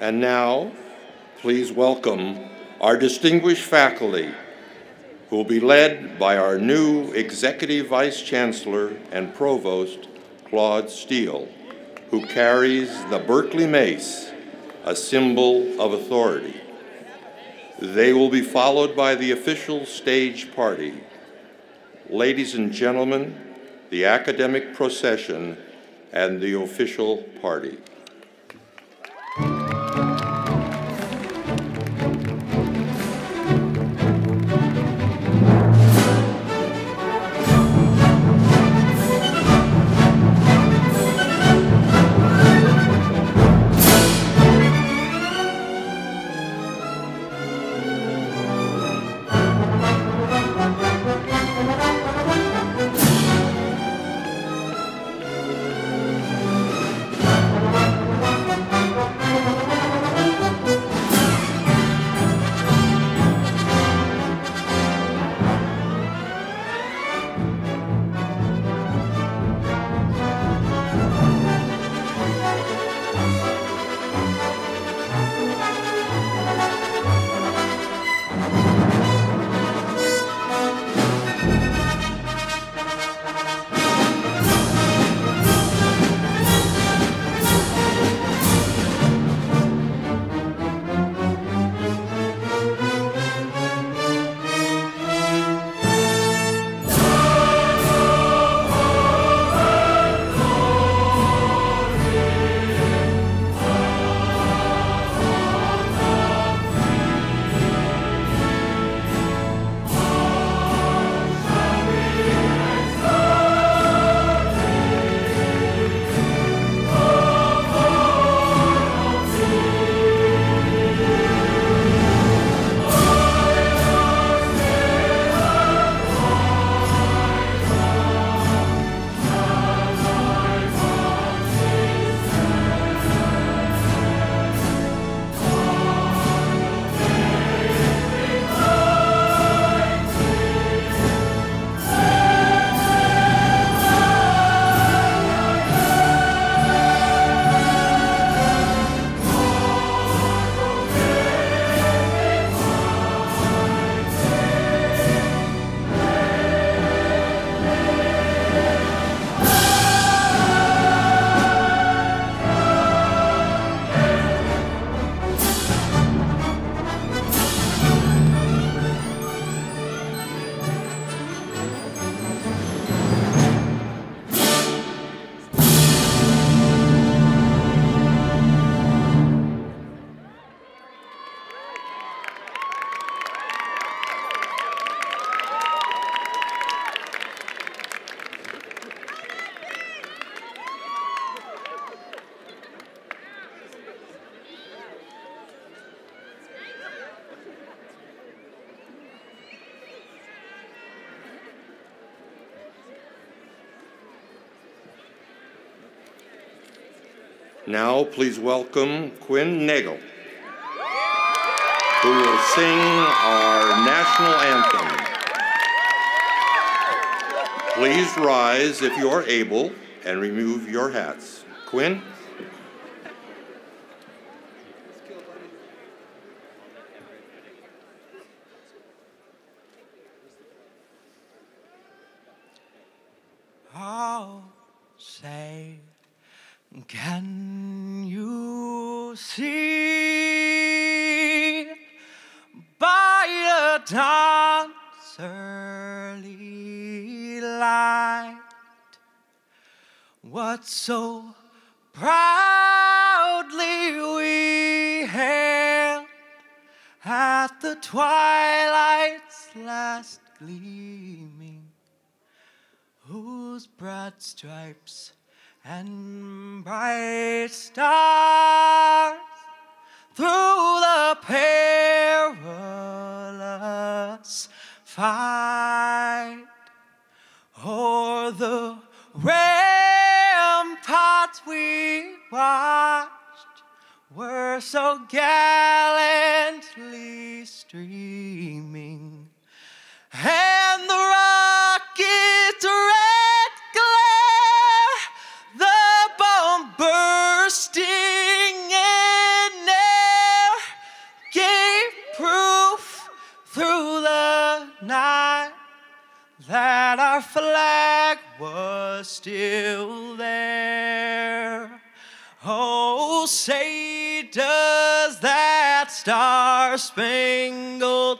And now, please welcome our distinguished faculty, who will be led by our new Executive Vice Chancellor and Provost, Claude Steele, who carries the Berkeley Mace, a symbol of authority. They will be followed by the official stage party. Ladies and gentlemen, the academic procession and the official party. Now, please welcome Quinn Nagel, who will sing our national anthem. Please rise if you are able and remove your hats. Quinn? I'll say, can you see by the dawn's early light what so proudly we hailed at the twilight's last gleaming, whose broad stripes and bright stars through the perilous fight o'er the ramparts we watched were so gallantly streaming, and the rocket's red glare, the bomb bursting in air, was still there. Oh, say does that star-spangled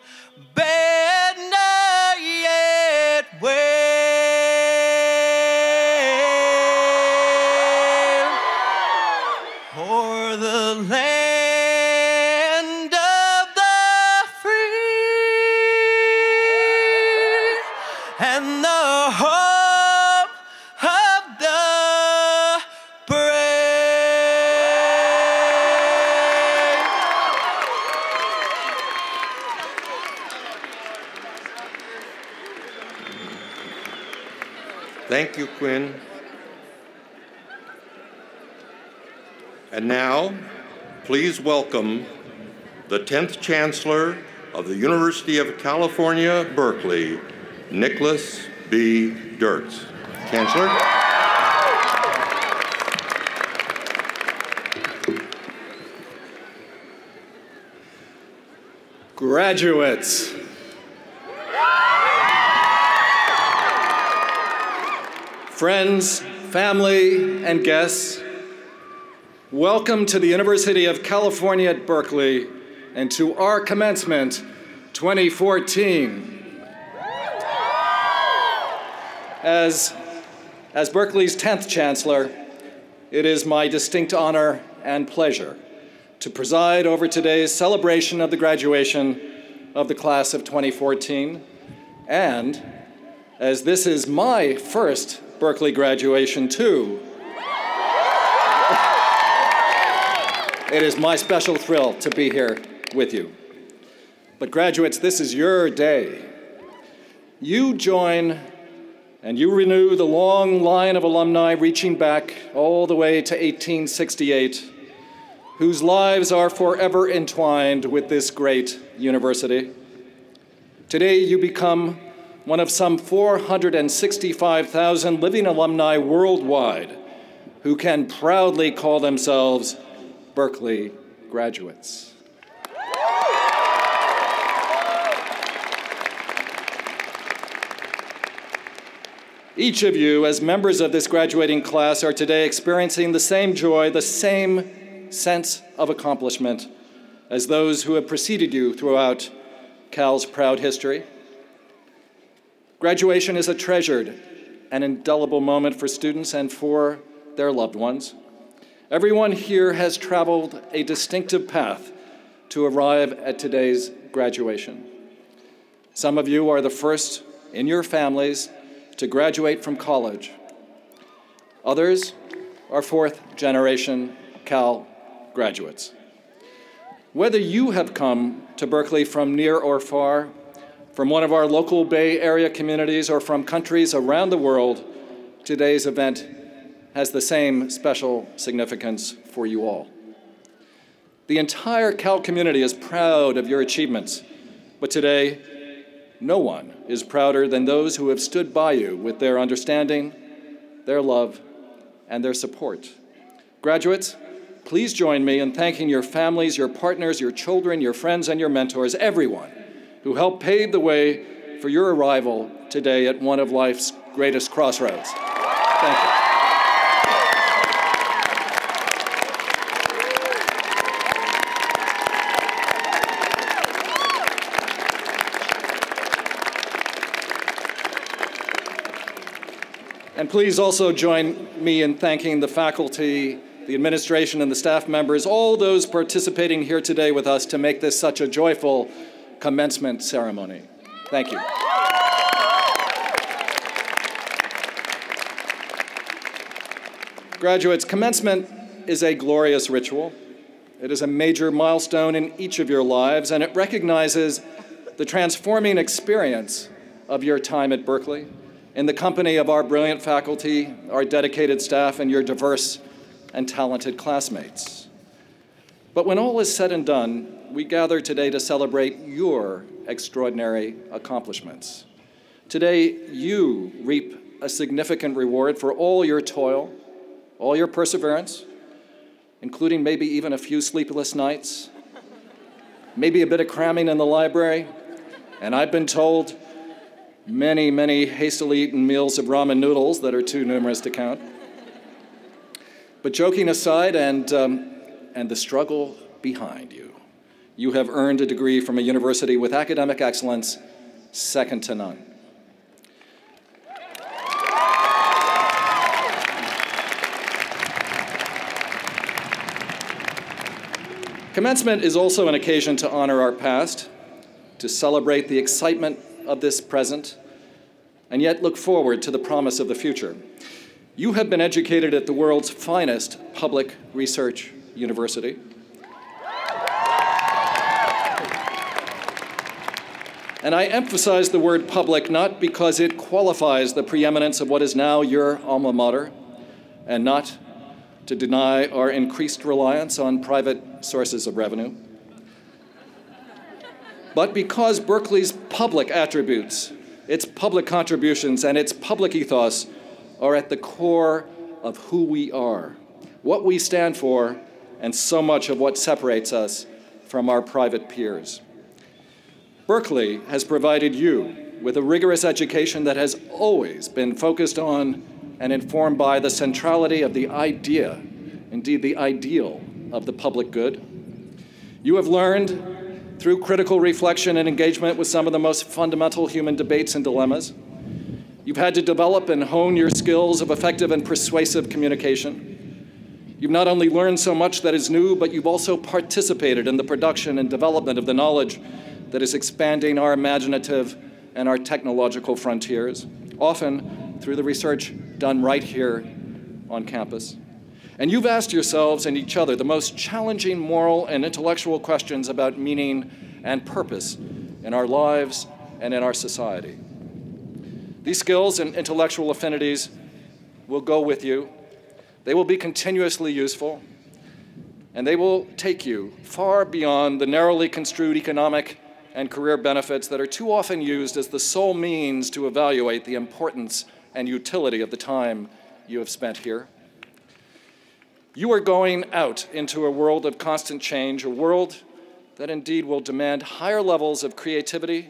banner yet wave o'er the land of the free and the home of the brave. Thank you, Quinn. And now, please welcome the 10th Chancellor of the University of California, Berkeley, Nicholas B. Dirks. Chancellor. Graduates, friends, family, and guests, welcome to the University of California at Berkeley and to our Commencement 2014. As Berkeley's 10th Chancellor, it is my distinct honor and pleasure to preside over today's celebration of the graduation of the class of 2014. And as this is my first Berkeley graduation too, it is my special thrill to be here with you. But graduates, this is your day. You join and you renew the long line of alumni reaching back all the way to 1868, whose lives are forever entwined with this great university. Today, you become one of some 465,000 living alumni worldwide who can proudly call themselves Berkeley graduates. Each of you, as members of this graduating class, are today experiencing the same joy, the same sense of accomplishment as those who have preceded you throughout Cal's proud history. Graduation is a treasured and indelible moment for students and for their loved ones. Everyone here has traveled a distinctive path to arrive at today's graduation. Some of you are the first in your families to graduate from college. Others are fourth-generation Cal graduates. Whether you have come to Berkeley from near or far, from one of our local Bay Area communities or from countries around the world, today's event has the same special significance for you all. The entire Cal community is proud of your achievements, but today, no one is prouder than those who have stood by you with their understanding, their love, and their support. Graduates, please join me in thanking your families, your partners, your children, your friends, and your mentors, everyone who helped pave the way for your arrival today at one of life's greatest crossroads. Thank you. And please also join me in thanking the faculty, the administration, and the staff members, all those participating here today with us to make this such a joyful commencement ceremony. Thank you. Graduates, commencement is a glorious ritual. It is a major milestone in each of your lives, and it recognizes the transforming experience of your time at Berkeley, in the company of our brilliant faculty, our dedicated staff, and your diverse and talented classmates. But when all is said and done, we gather today to celebrate your extraordinary accomplishments. Today, you reap a significant reward for all your toil, all your perseverance, including maybe even a few sleepless nights, maybe a bit of cramming in the library, and I've been told many, many hastily eaten meals of ramen noodles that are too numerous to count. But joking aside, and the struggle behind you, you have earned a degree from a university with academic excellence second to none. Commencement is also an occasion to honor our past, to celebrate the excitement of this present, and yet look forward to the promise of the future. You have been educated at the world's finest public research university. And I emphasize the word public not because it qualifies the preeminence of what is now your alma mater, and not to deny our increased reliance on private sources of revenue, but because Berkeley's public attributes, its public contributions, and its public ethos are at the core of who we are, what we stand for, and so much of what separates us from our private peers. Berkeley has provided you with a rigorous education that has always been focused on and informed by the centrality of the idea, indeed the ideal, of the public good. You have learned through critical reflection and engagement with some of the most fundamental human debates and dilemmas. You've had to develop and hone your skills of effective and persuasive communication. You've not only learned so much that is new, but you've also participated in the production and development of the knowledge that is expanding our imaginative and our technological frontiers, often through the research done right here on campus. And you've asked yourselves and each other the most challenging moral and intellectual questions about meaning and purpose in our lives and in our society. These skills and intellectual affinities will go with you. They will be continuously useful, and they will take you far beyond the narrowly construed economic and career benefits that are too often used as the sole means to evaluate the importance and utility of the time you have spent here. You are going out into a world of constant change, a world that indeed will demand higher levels of creativity,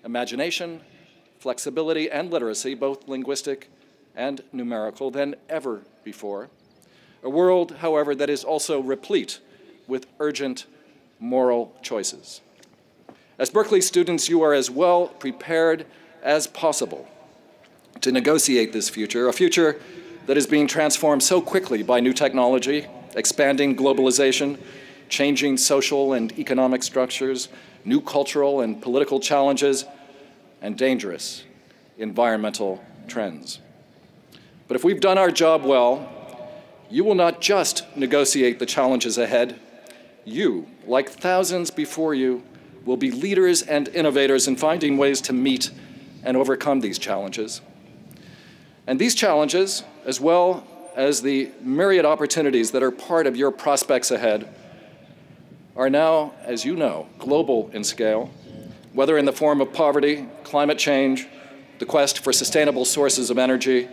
imagination, flexibility, and literacy, both linguistic and numerical, than ever before. A world, however, that is also replete with urgent moral choices. As Berkeley students, you are as well prepared as possible to negotiate this future, a future that is being transformed so quickly by new technology, expanding globalization, changing social and economic structures, new cultural and political challenges, and dangerous environmental trends. But if we've done our job well, you will not just negotiate the challenges ahead. You, like thousands before you, will be leaders and innovators in finding ways to meet and overcome these challenges. And these challenges, as well as the myriad opportunities that are part of your prospects ahead, are now, as you know, global in scale, whether in the form of poverty, climate change, the quest for sustainable sources of energy,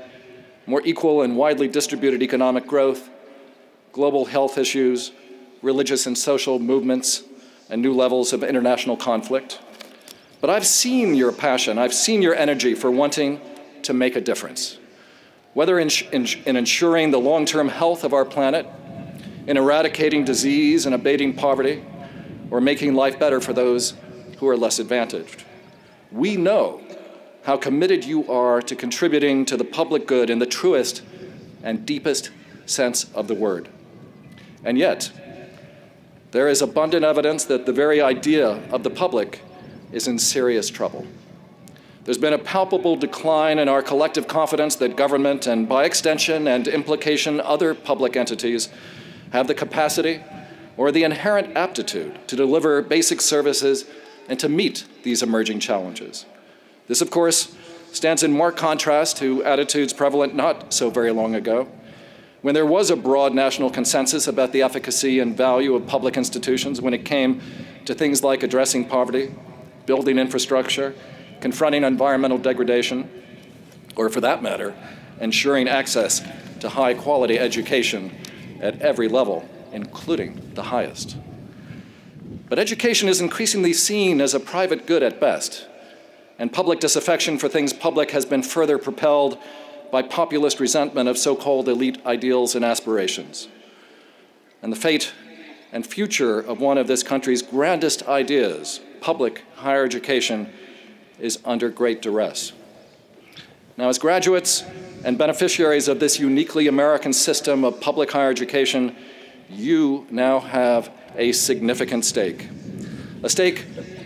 more equal and widely distributed economic growth, global health issues, religious and social movements, and new levels of international conflict. But I've seen your passion, I've seen your energy for wanting to make a difference, whether in ensuring the long-term health of our planet, in eradicating disease and abating poverty, or making life better for those who are less advantaged. We know how committed you are to contributing to the public good in the truest and deepest sense of the word. And yet, there is abundant evidence that the very idea of the public is in serious trouble. There's been a palpable decline in our collective confidence that government, and by extension and implication other public entities, have the capacity or the inherent aptitude to deliver basic services and to meet these emerging challenges. This, of course, stands in marked contrast to attitudes prevalent not so very long ago, when there was a broad national consensus about the efficacy and value of public institutions when it came to things like addressing poverty, building infrastructure, confronting environmental degradation, or for that matter, ensuring access to high-quality education at every level, including the highest. But education is increasingly seen as a private good at best, And public disaffection for things public has been further propelled by populist resentment of so-called elite ideals and aspirations. And the fate and future of one of this country's grandest ideas, public higher education, is under great duress. Now, as graduates and beneficiaries of this uniquely American system of public higher education, you now have a significant stake. A stake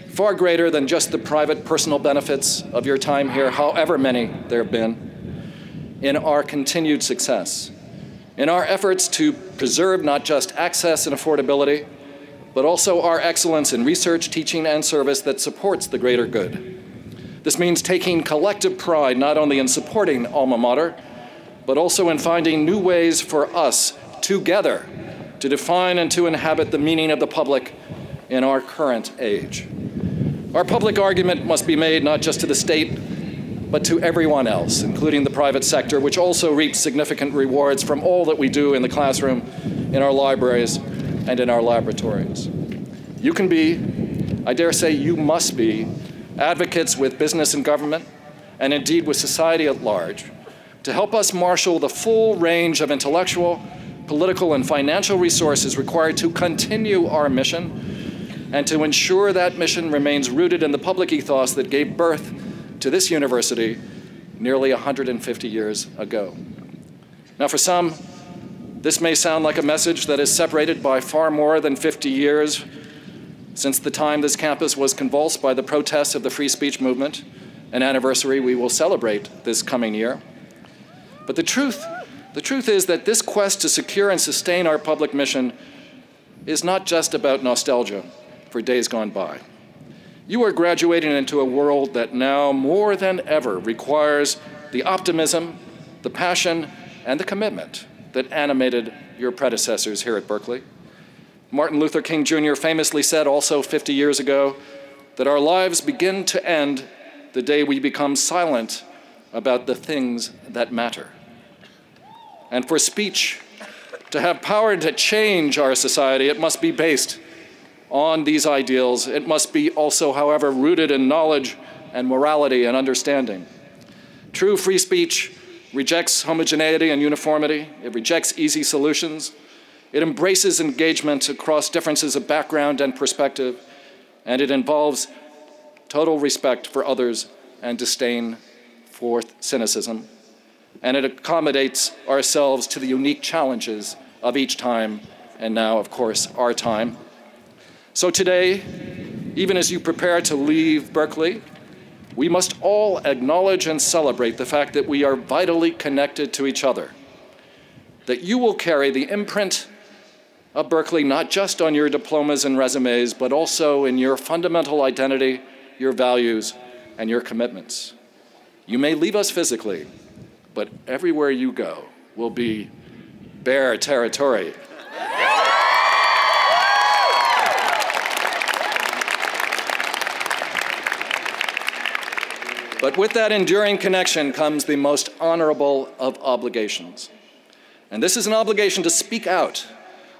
far greater than just the private personal benefits of your time here, however many there have been, in our continued success, in our efforts to preserve not just access and affordability, but also our excellence in research, teaching, and service that supports the greater good. This means taking collective pride not only in supporting alma mater, but also in finding new ways for us together to define and to inhabit the meaning of the public in our current age. Our public argument must be made not just to the state, but to everyone else, including the private sector, which also reaps significant rewards from all that we do in the classroom, in our libraries, and in our laboratories. You can be, I dare say you must be, advocates with business and government, and indeed with society at large, to help us marshal the full range of intellectual, political, and financial resources required to continue our mission and to ensure that mission remains rooted in the public ethos that gave birth to this university nearly 150 years ago. Now, for some, this may sound like a message that is separated by far more than 50 years since the time this campus was convulsed by the protests of the free speech movement, an anniversary we will celebrate this coming year. But the truth is that this quest to secure and sustain our public mission is not just about nostalgia for days gone by. You are graduating into a world that now more than ever requires the optimism, the passion, and the commitment that animated your predecessors here at Berkeley. Martin Luther King Jr. famously said also 50 years ago that our lives begin to end the day we become silent about the things that matter. And for speech to have power to change our society, it must be based on these ideals. It must be also, however, rooted in knowledge and morality and understanding. True free speech rejects homogeneity and uniformity. It rejects easy solutions. It embraces engagement across differences of background and perspective, and it involves total respect for others and disdain for cynicism. And it accommodates ourselves to the unique challenges of each time, and now, of course, our time. So today, even as you prepare to leave Berkeley, we must all acknowledge and celebrate the fact that we are vitally connected to each other, that you will carry the imprint of Berkeley not just on your diplomas and resumes, but also in your fundamental identity, your values, and your commitments. You may leave us physically, but everywhere you go will be Bear territory. But with that enduring connection comes the most honorable of obligations. And this is an obligation to speak out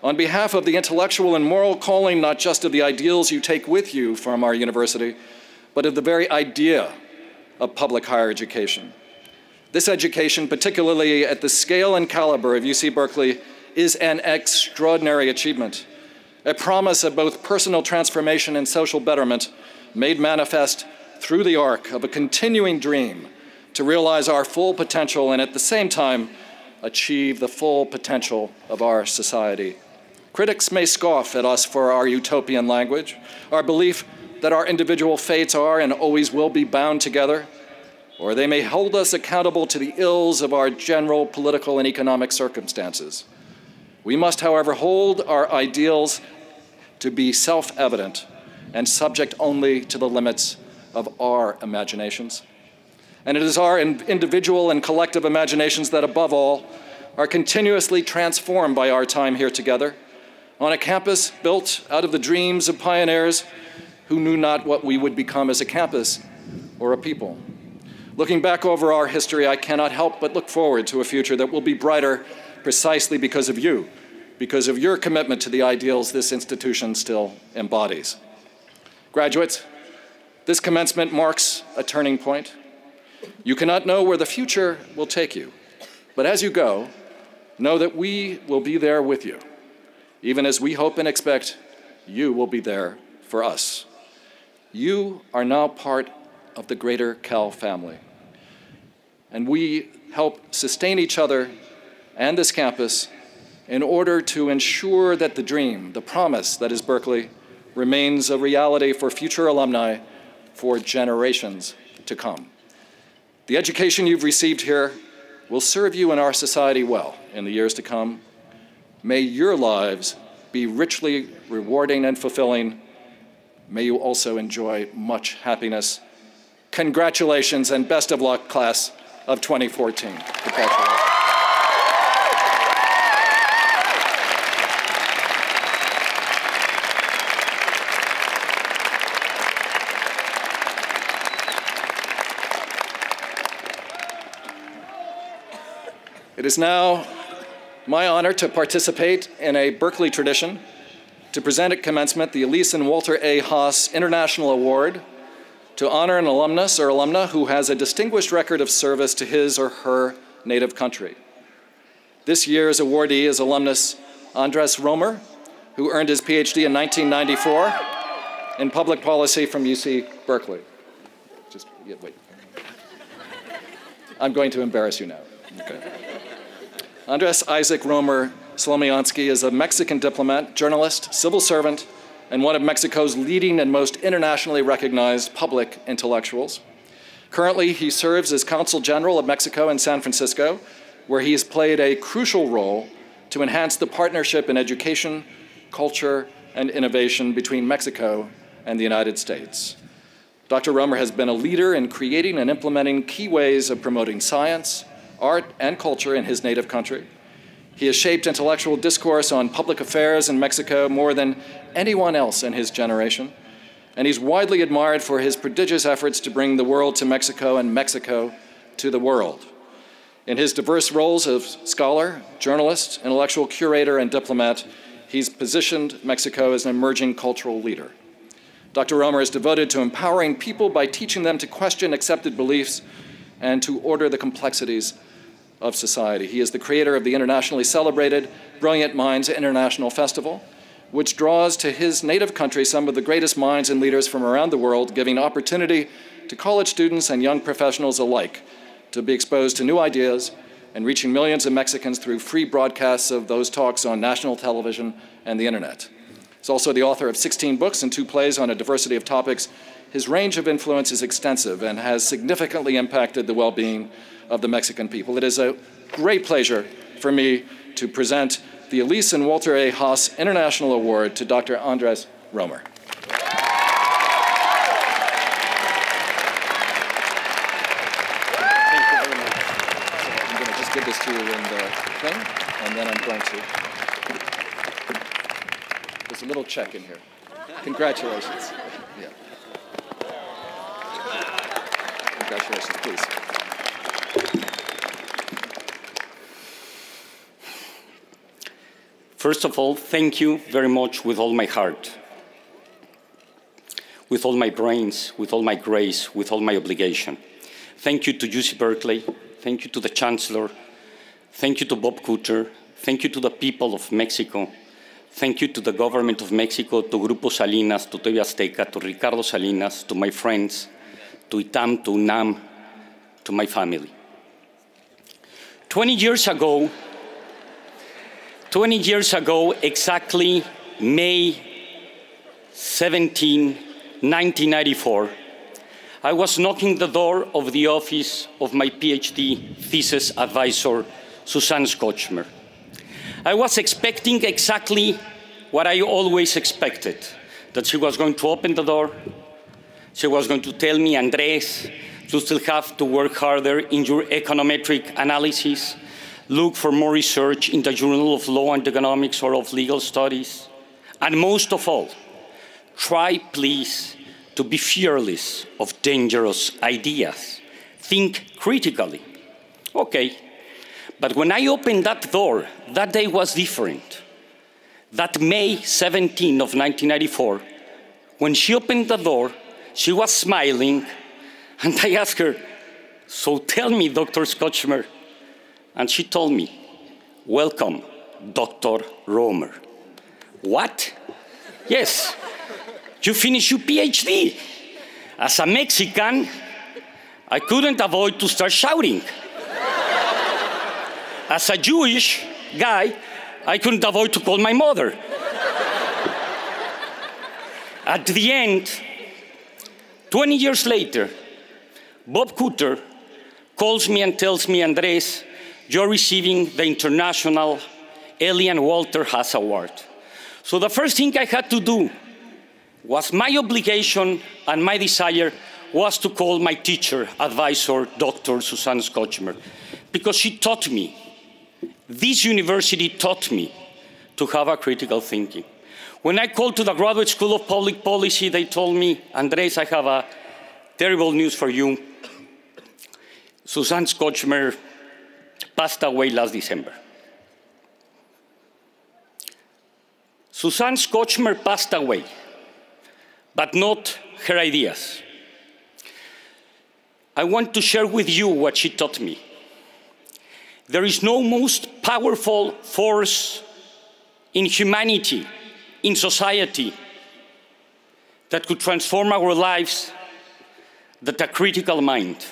on behalf of the intellectual and moral calling, not just of the ideals you take with you from our university, but of the very idea of public higher education. This education, particularly at the scale and caliber of UC Berkeley, is an extraordinary achievement, a promise of both personal transformation and social betterment made manifest through the arc of a continuing dream to realize our full potential and at the same time achieve the full potential of our society. Critics may scoff at us for our utopian language, our belief that our individual fates are and always will be bound together, or they may hold us accountable to the ills of our general political and economic circumstances. We must, however, hold our ideals to be self-evident and subject only to the limits of our imaginations. And it is our individual and collective imaginations that, above all, are continuously transformed by our time here together on a campus built out of the dreams of pioneers who knew not what we would become as a campus or a people. Looking back over our history, I cannot help but look forward to a future that will be brighter precisely because of you, because of your commitment to the ideals this institution still embodies. Graduates, This commencement marks a turning point. You cannot know where the future will take you, but as you go, know that we will be there with you, even as we hope and expect you will be there for us. You are now part of the greater Cal family, and we help sustain each other and this campus in order to ensure that the dream, the promise that is Berkeley, remains a reality for future alumni for generations to come. The education you've received here will serve you and our society well in the years to come. May your lives be richly rewarding and fulfilling. May you also enjoy much happiness. Congratulations and best of luck, class of 2014. Congratulations. It is now my honor to participate in a Berkeley tradition to present at commencement the Elise and Walter A. Haas International Award to honor an alumnus or alumna who has a distinguished record of service to his or her native country. This year's awardee is alumnus Andres Romer, who earned his PhD in 1994 in public policy from UC Berkeley. Wait. I'm going to embarrass you now. Okay. Andres Isaac Romer Slomiansky is a Mexican diplomat, journalist, civil servant, and one of Mexico's leading and most internationally recognized public intellectuals. Currently, he serves as Consul General of Mexico in San Francisco, where he has played a crucial role to enhance the partnership in education, culture, and innovation between Mexico and the United States. Dr. Romer has been a leader in creating and implementing key ways of promoting science, art, and culture in his native country. He has shaped intellectual discourse on public affairs in Mexico more than anyone else in his generation, and he's widely admired for his prodigious efforts to bring the world to Mexico and Mexico to the world. In his diverse roles of scholar, journalist, intellectual curator, and diplomat, he's positioned Mexico as an emerging cultural leader. Dr. Romer is devoted to empowering people by teaching them to question accepted beliefs and to order the complexities of society. He is the creator of the internationally celebrated Brilliant Minds International Festival, which draws to his native country some of the greatest minds and leaders from around the world, giving opportunity to college students and young professionals alike to be exposed to new ideas and reaching millions of Mexicans through free broadcasts of those talks on national television and the internet. He's also the author of 16 books and 2 plays on a diversity of topics. His range of influence is extensive and has significantly impacted the well-being of the Mexican people. It is a great pleasure for me to present the Elise and Walter A. Haas International Award to Dr. Andres Romer. Thank you very much. So I'm going to just give this to you in the thing, and then I'm going to... There's a little check in here. Congratulations. Yeah. Congratulations, please. First of all, thank you very much with all my heart, with all my brains, with all my grace, with all my obligation. Thank you to UC Berkeley. Thank you to the Chancellor. Thank you to Bob Kutter. Thank you to the people of Mexico. Thank you to the government of Mexico, to Grupo Salinas, to TV Azteca, to Ricardo Salinas, to my friends, to ITAM, to UNAM, to my family. 20 years ago, exactly May 17, 1994, I was knocking the door of the office of my PhD thesis advisor, Susanne Schochmer. I was expecting exactly what I always expected, that she was going to open the door, she was going to tell me, Andres, you still have to work harder in your econometric analysis, look for more research in the Journal of Law and Economics or of Legal Studies, and most of all, try, please, to be fearless of dangerous ideas. Think critically. Okay, but when I opened that door, that day was different. That May 17 of 1994, when she opened the door, She was smiling, and I asked her, "So tell me, Dr. Scotchmer." And she told me, "Welcome, Dr. Romer." What? Yes, you finished your PhD. As a Mexican, I couldn't avoid to start shouting. As a Jewish guy, I couldn't avoid to call my mother. At the end, 20 years later, Bob Cooter calls me and tells me, "Andres, you're receiving the International Elian Walter Haas Award." So the first thing I had to do was my obligation and my desire was to call my teacher, advisor, Dr. Susan Scotchmer, because she taught me, this university taught me to have a critical thinking. When I called to the Graduate School of Public Policy, they told me, "Andres, I have a terrible news for you. Susan Scotchmer passed away last December." Susan Scotchmer passed away, but not her ideas. I want to share with you what she taught me. There is no most powerful force in humanity, in society, that could transform our lives than a critical mind.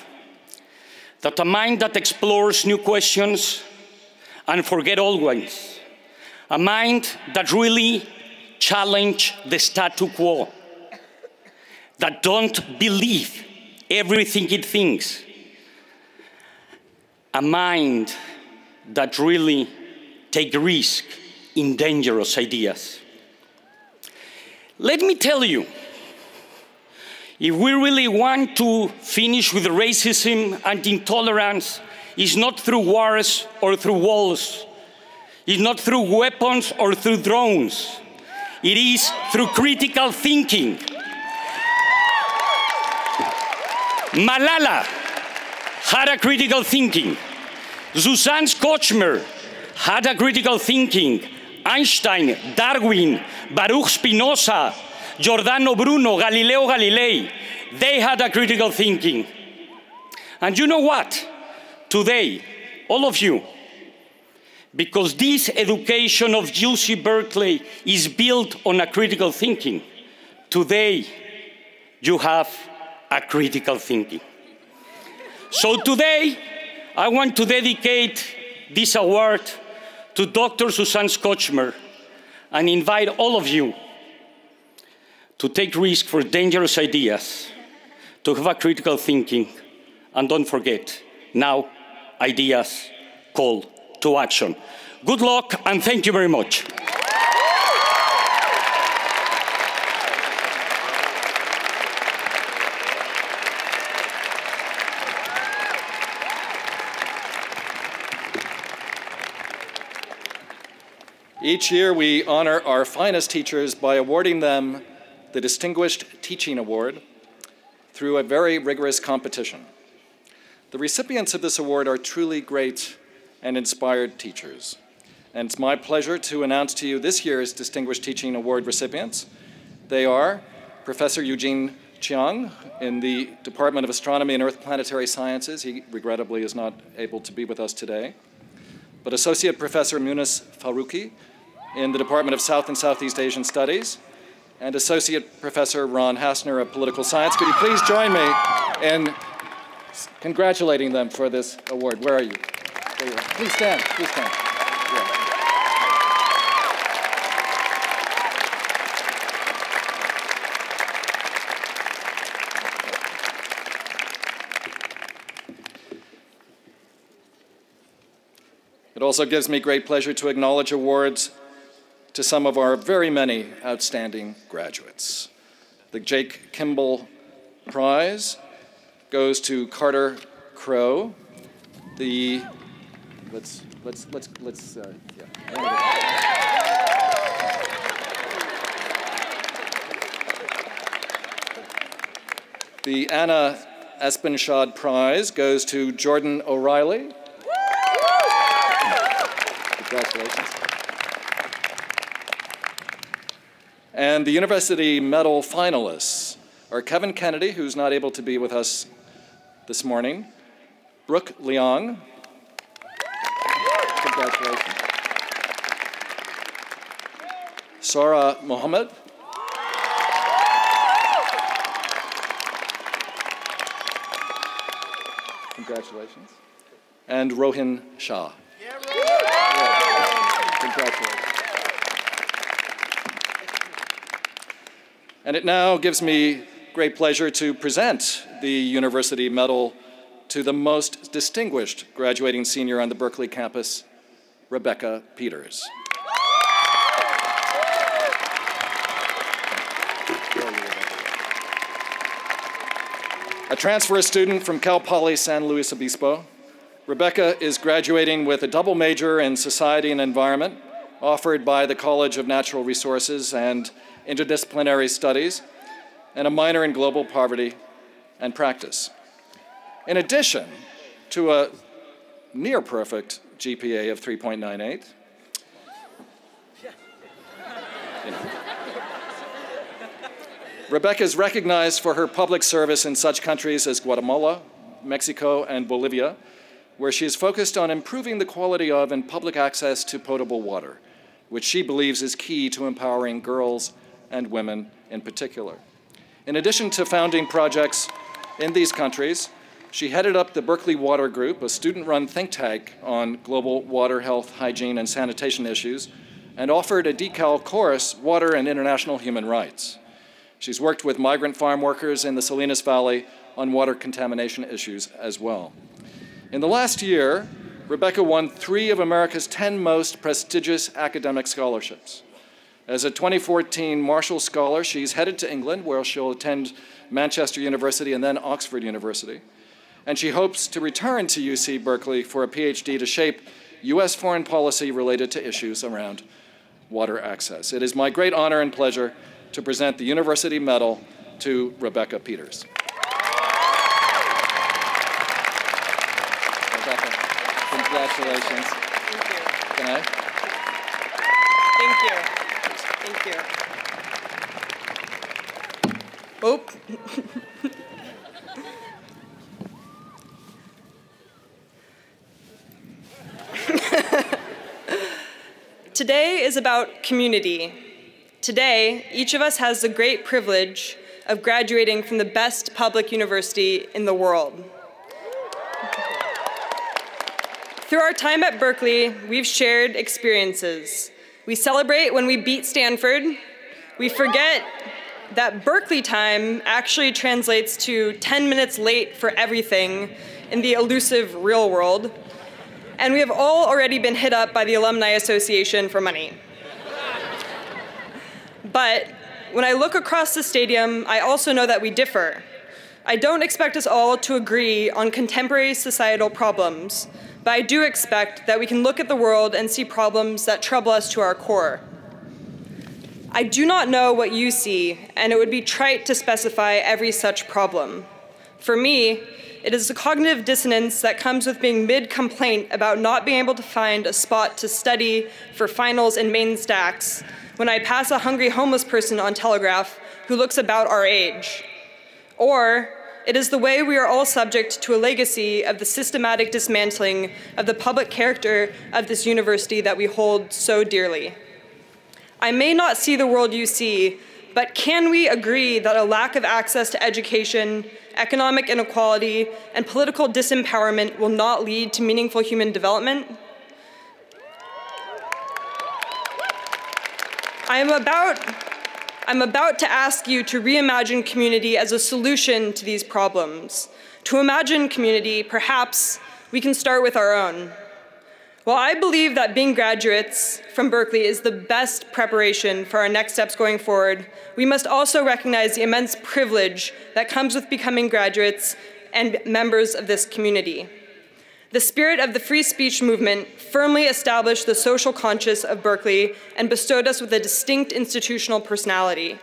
That a mind that explores new questions and forget old ones. A mind that really challenges the statu quo. That don't believe everything it thinks. A mind that really takes risk in dangerous ideas. Let me tell you, if we really want to finish with racism and intolerance, it's not through wars or through walls. It's not through weapons or through drones. It is through critical thinking. Malala had a critical thinking. Susan Scotchmer had a critical thinking. Einstein, Darwin, Baruch Spinoza, Giordano Bruno, Galileo Galilei, they had a critical thinking. And you know what? Today, all of you, because this education of UC Berkeley is built on a critical thinking, today you have a critical thinking. So today, I want to dedicate this award to Dr. Susan Scotchmer and invite all of you to take risk for dangerous ideas, to have a critical thinking, and don't forget, now ideas call to action. Good luck and thank you very much. Each year, we honor our finest teachers by awarding them the Distinguished Teaching Award through a very rigorous competition. The recipients of this award are truly great and inspired teachers. And it's my pleasure to announce to you this year's Distinguished Teaching Award recipients. They are Professor Eugene Chiang in the Department of Astronomy and Earth Planetary Sciences. He regrettably is not able to be with us today. But Associate Professor Munis Faruqi in the Department of South and Southeast Asian Studies, and Associate Professor Ron Hassner of Political Science. Could you please join me in congratulating them for this award? Where are you? There you are. Please stand. Please stand. Yeah. It also gives me great pleasure to acknowledge awards to some of our very many outstanding graduates. The Jake Kimball Prize goes to Carter Crow. The The Anna Espenshad Prize goes to Jordan O'Reilly. Congratulations. And the University Medal finalists are Kevin Kennedy, who's not able to be with us this morning, Brooke Leong, congratulations, Sara Mohammed, congratulations, and Rohin Shah. Congratulations. And it now gives me great pleasure to present the University Medal to the most distinguished graduating senior on the Berkeley campus, Rebecca Peters. A transfer student from Cal Poly San Luis Obispo, Rebecca is graduating with a double major in Society and Environment offered by the College of Natural Resources and Interdisciplinary Studies, and a minor in Global Poverty and Practice. In addition to a near-perfect GPA of 3.98, Rebecca is recognized for her public service in such countries as Guatemala, Mexico, and Bolivia, where she is focused on improving the quality of and public access to potable water, which she believes is key to empowering girls and women in particular. In addition to founding projects in these countries, she headed up the Berkeley Water Group, a student-run think tank on global water, health, hygiene, and sanitation issues, and offered a decal course, Water and International Human Rights. She's worked with migrant farm workers in the Salinas Valley on water contamination issues as well. In the last year, Rebecca won 3 of America's 10 most prestigious academic scholarships. As a 2014 Marshall Scholar, she's headed to England, where she'll attend Manchester University and then Oxford University. And she hopes to return to UC Berkeley for a PhD to shape US foreign policy related to issues around water access. It is my great honor and pleasure to present the University Medal to Rebecca Peters. Rebecca, congratulations. Thank you. Can I? Thank you. Thank you. Oh. Today is about community. Today, each of us has the great privilege of graduating from the best public university in the world. Through our time at Berkeley, we've shared experiences. We celebrate when we beat Stanford. We forget that Berkeley time actually translates to 10 minutes late for everything in the elusive real world. And we have all already been hit up by the Alumni Association for money. But when I look across the stadium, I also know that we differ. I don't expect us all to agree on contemporary societal problems, but I do expect that we can look at the world and see problems that trouble us to our core. I do not know what you see, and it would be trite to specify every such problem. For me, it is the cognitive dissonance that comes with being mid-complaint about not being able to find a spot to study for finals in main stacks when I pass a hungry homeless person on Telegraph who looks about our age. Or it is the way we are all subject to a legacy of the systematic dismantling of the public character of this university that we hold so dearly. I may not see the world you see, but can we agree that a lack of access to education, economic inequality, and political disempowerment will not lead to meaningful human development? I'm about to ask you to reimagine community as a solution to these problems. To imagine community, perhaps we can start with our own. While I believe that being graduates from Berkeley is the best preparation for our next steps going forward, we must also recognize the immense privilege that comes with becoming graduates and members of this community. The spirit of the free speech movement firmly established the social conscience of Berkeley and bestowed us with a distinct institutional personality.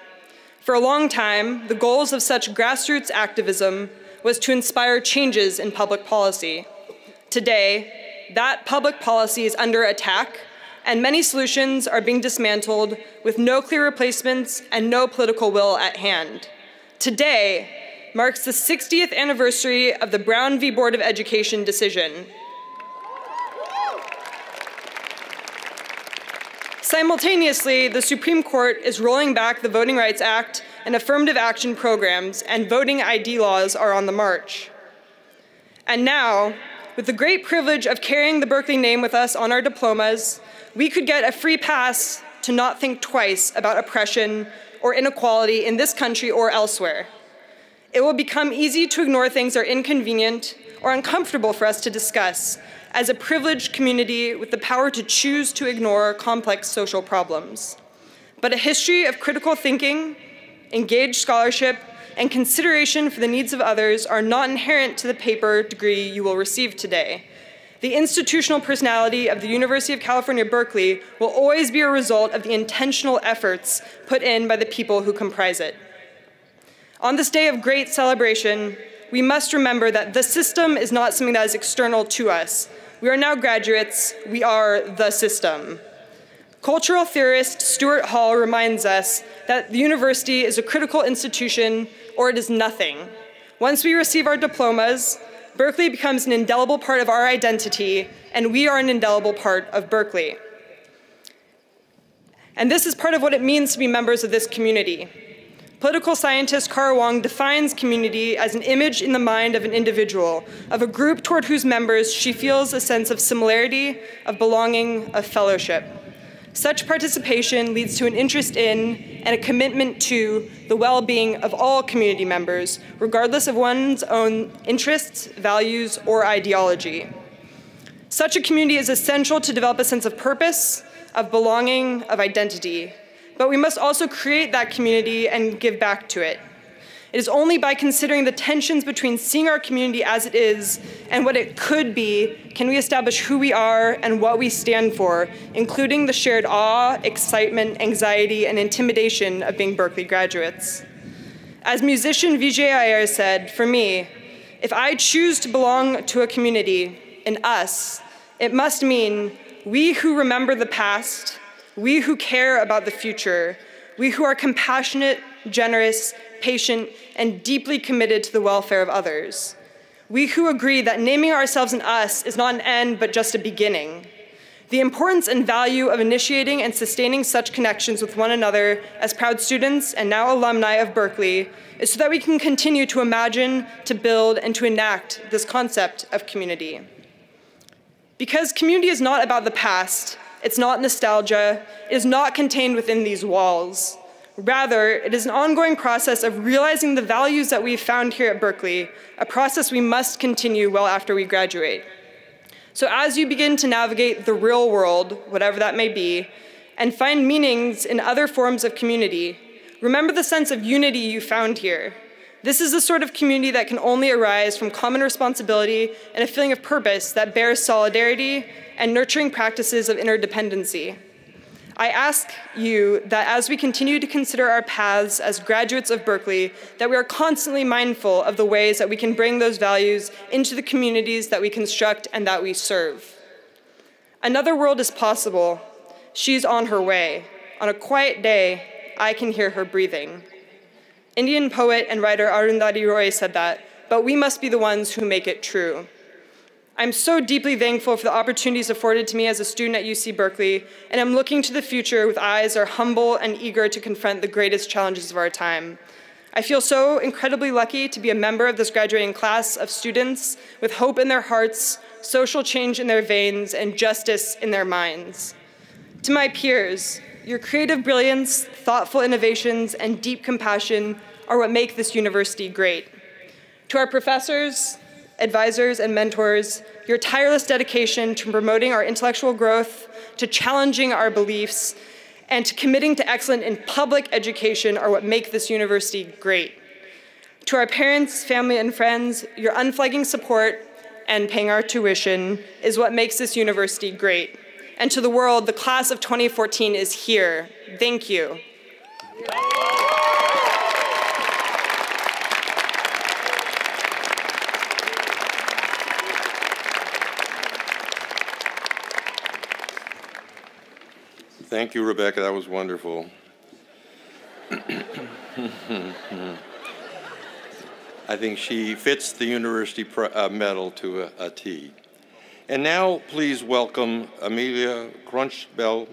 For a long time, the goals of such grassroots activism was to inspire changes in public policy. Today, that public policy is under attack, and many solutions are being dismantled with no clear replacements and no political will at hand. Today marks the 60th anniversary of the Brown v. Board of Education decision. Simultaneously, the Supreme Court is rolling back the Voting Rights Act and affirmative action programs, and voting ID laws are on the march. And now, with the great privilege of carrying the Berkeley name with us on our diplomas, we could get a free pass to not think twice about oppression or inequality in this country or elsewhere. It will become easy to ignore things that are inconvenient or uncomfortable for us to discuss as a privileged community with the power to choose to ignore complex social problems. But a history of critical thinking, engaged scholarship, and consideration for the needs of others are not inherent to the paper degree you will receive today. The institutional personality of the University of California, Berkeley will always be a result of the intentional efforts put in by the people who comprise it. On this day of great celebration, we must remember that the system is not something that is external to us. We are now graduates. We are the system. Cultural theorist Stuart Hall reminds us that the university is a critical institution, or it is nothing. Once we receive our diplomas, Berkeley becomes an indelible part of our identity, and we are an indelible part of Berkeley. And this is part of what it means to be members of this community. Political scientist Kara Wong defines community as an image in the mind of an individual, of a group toward whose members she feels a sense of similarity, of belonging, of fellowship. Such participation leads to an interest in and a commitment to the well-being of all community members, regardless of one's own interests, values, or ideology. Such a community is essential to develop a sense of purpose, of belonging, of identity. But we must also create that community and give back to it. It is only by considering the tensions between seeing our community as it is and what it could be can we establish who we are and what we stand for, including the shared awe, excitement, anxiety, and intimidation of being Berkeley graduates. As musician Vijay Iyer said, for me, if I choose to belong to a community, an us, it must mean we who remember the past, we who care about the future, we who are compassionate, generous, patient, and deeply committed to the welfare of others. We who agree that naming ourselves an us is not an end, but just a beginning. The importance and value of initiating and sustaining such connections with one another as proud students and now alumni of Berkeley is so that we can continue to imagine, to build, and to enact this concept of community. Because community is not about the past, it's not nostalgia, it is not contained within these walls. Rather, it is an ongoing process of realizing the values that we've found here at Berkeley, a process we must continue well after we graduate. So as you begin to navigate the real world, whatever that may be, and find meanings in other forms of community, remember the sense of unity you found here. This is the sort of community that can only arise from common responsibility and a feeling of purpose that bears solidarity and nurturing practices of interdependency. I ask you that as we continue to consider our paths as graduates of Berkeley, that we are constantly mindful of the ways that we can bring those values into the communities that we construct and that we serve. Another world is possible. She's on her way. On a quiet day, I can hear her breathing. Indian poet and writer Arundhati Roy said that, but we must be the ones who make it true. I'm so deeply thankful for the opportunities afforded to me as a student at UC Berkeley, and I'm looking to the future with eyes that are humble and eager to confront the greatest challenges of our time. I feel so incredibly lucky to be a member of this graduating class of students with hope in their hearts, social change in their veins, and justice in their minds. To my peers, your creative brilliance, thoughtful innovations, and deep compassion are what make this university great. To our professors, advisors, and mentors, your tireless dedication to promoting our intellectual growth, to challenging our beliefs, and to committing to excellence in public education are what make this university great. To our parents, family, and friends, your unflagging support and paying our tuition is what makes this university great. And to the world, the class of 2014 is here. Thank you. Thank you, Rebecca. That was wonderful. I think she fits the university medal to a T. And now, please welcome Amelia Crunchbell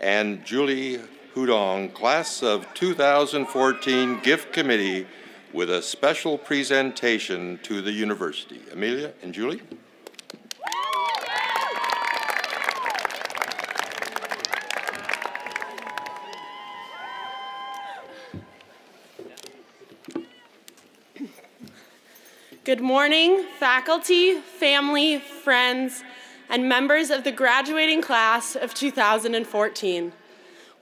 and Julie Hudong, class of 2014 Gift Committee, with a special presentation to the university. Amelia and Julie. Good morning, faculty, family, friends, and members of the graduating class of 2014.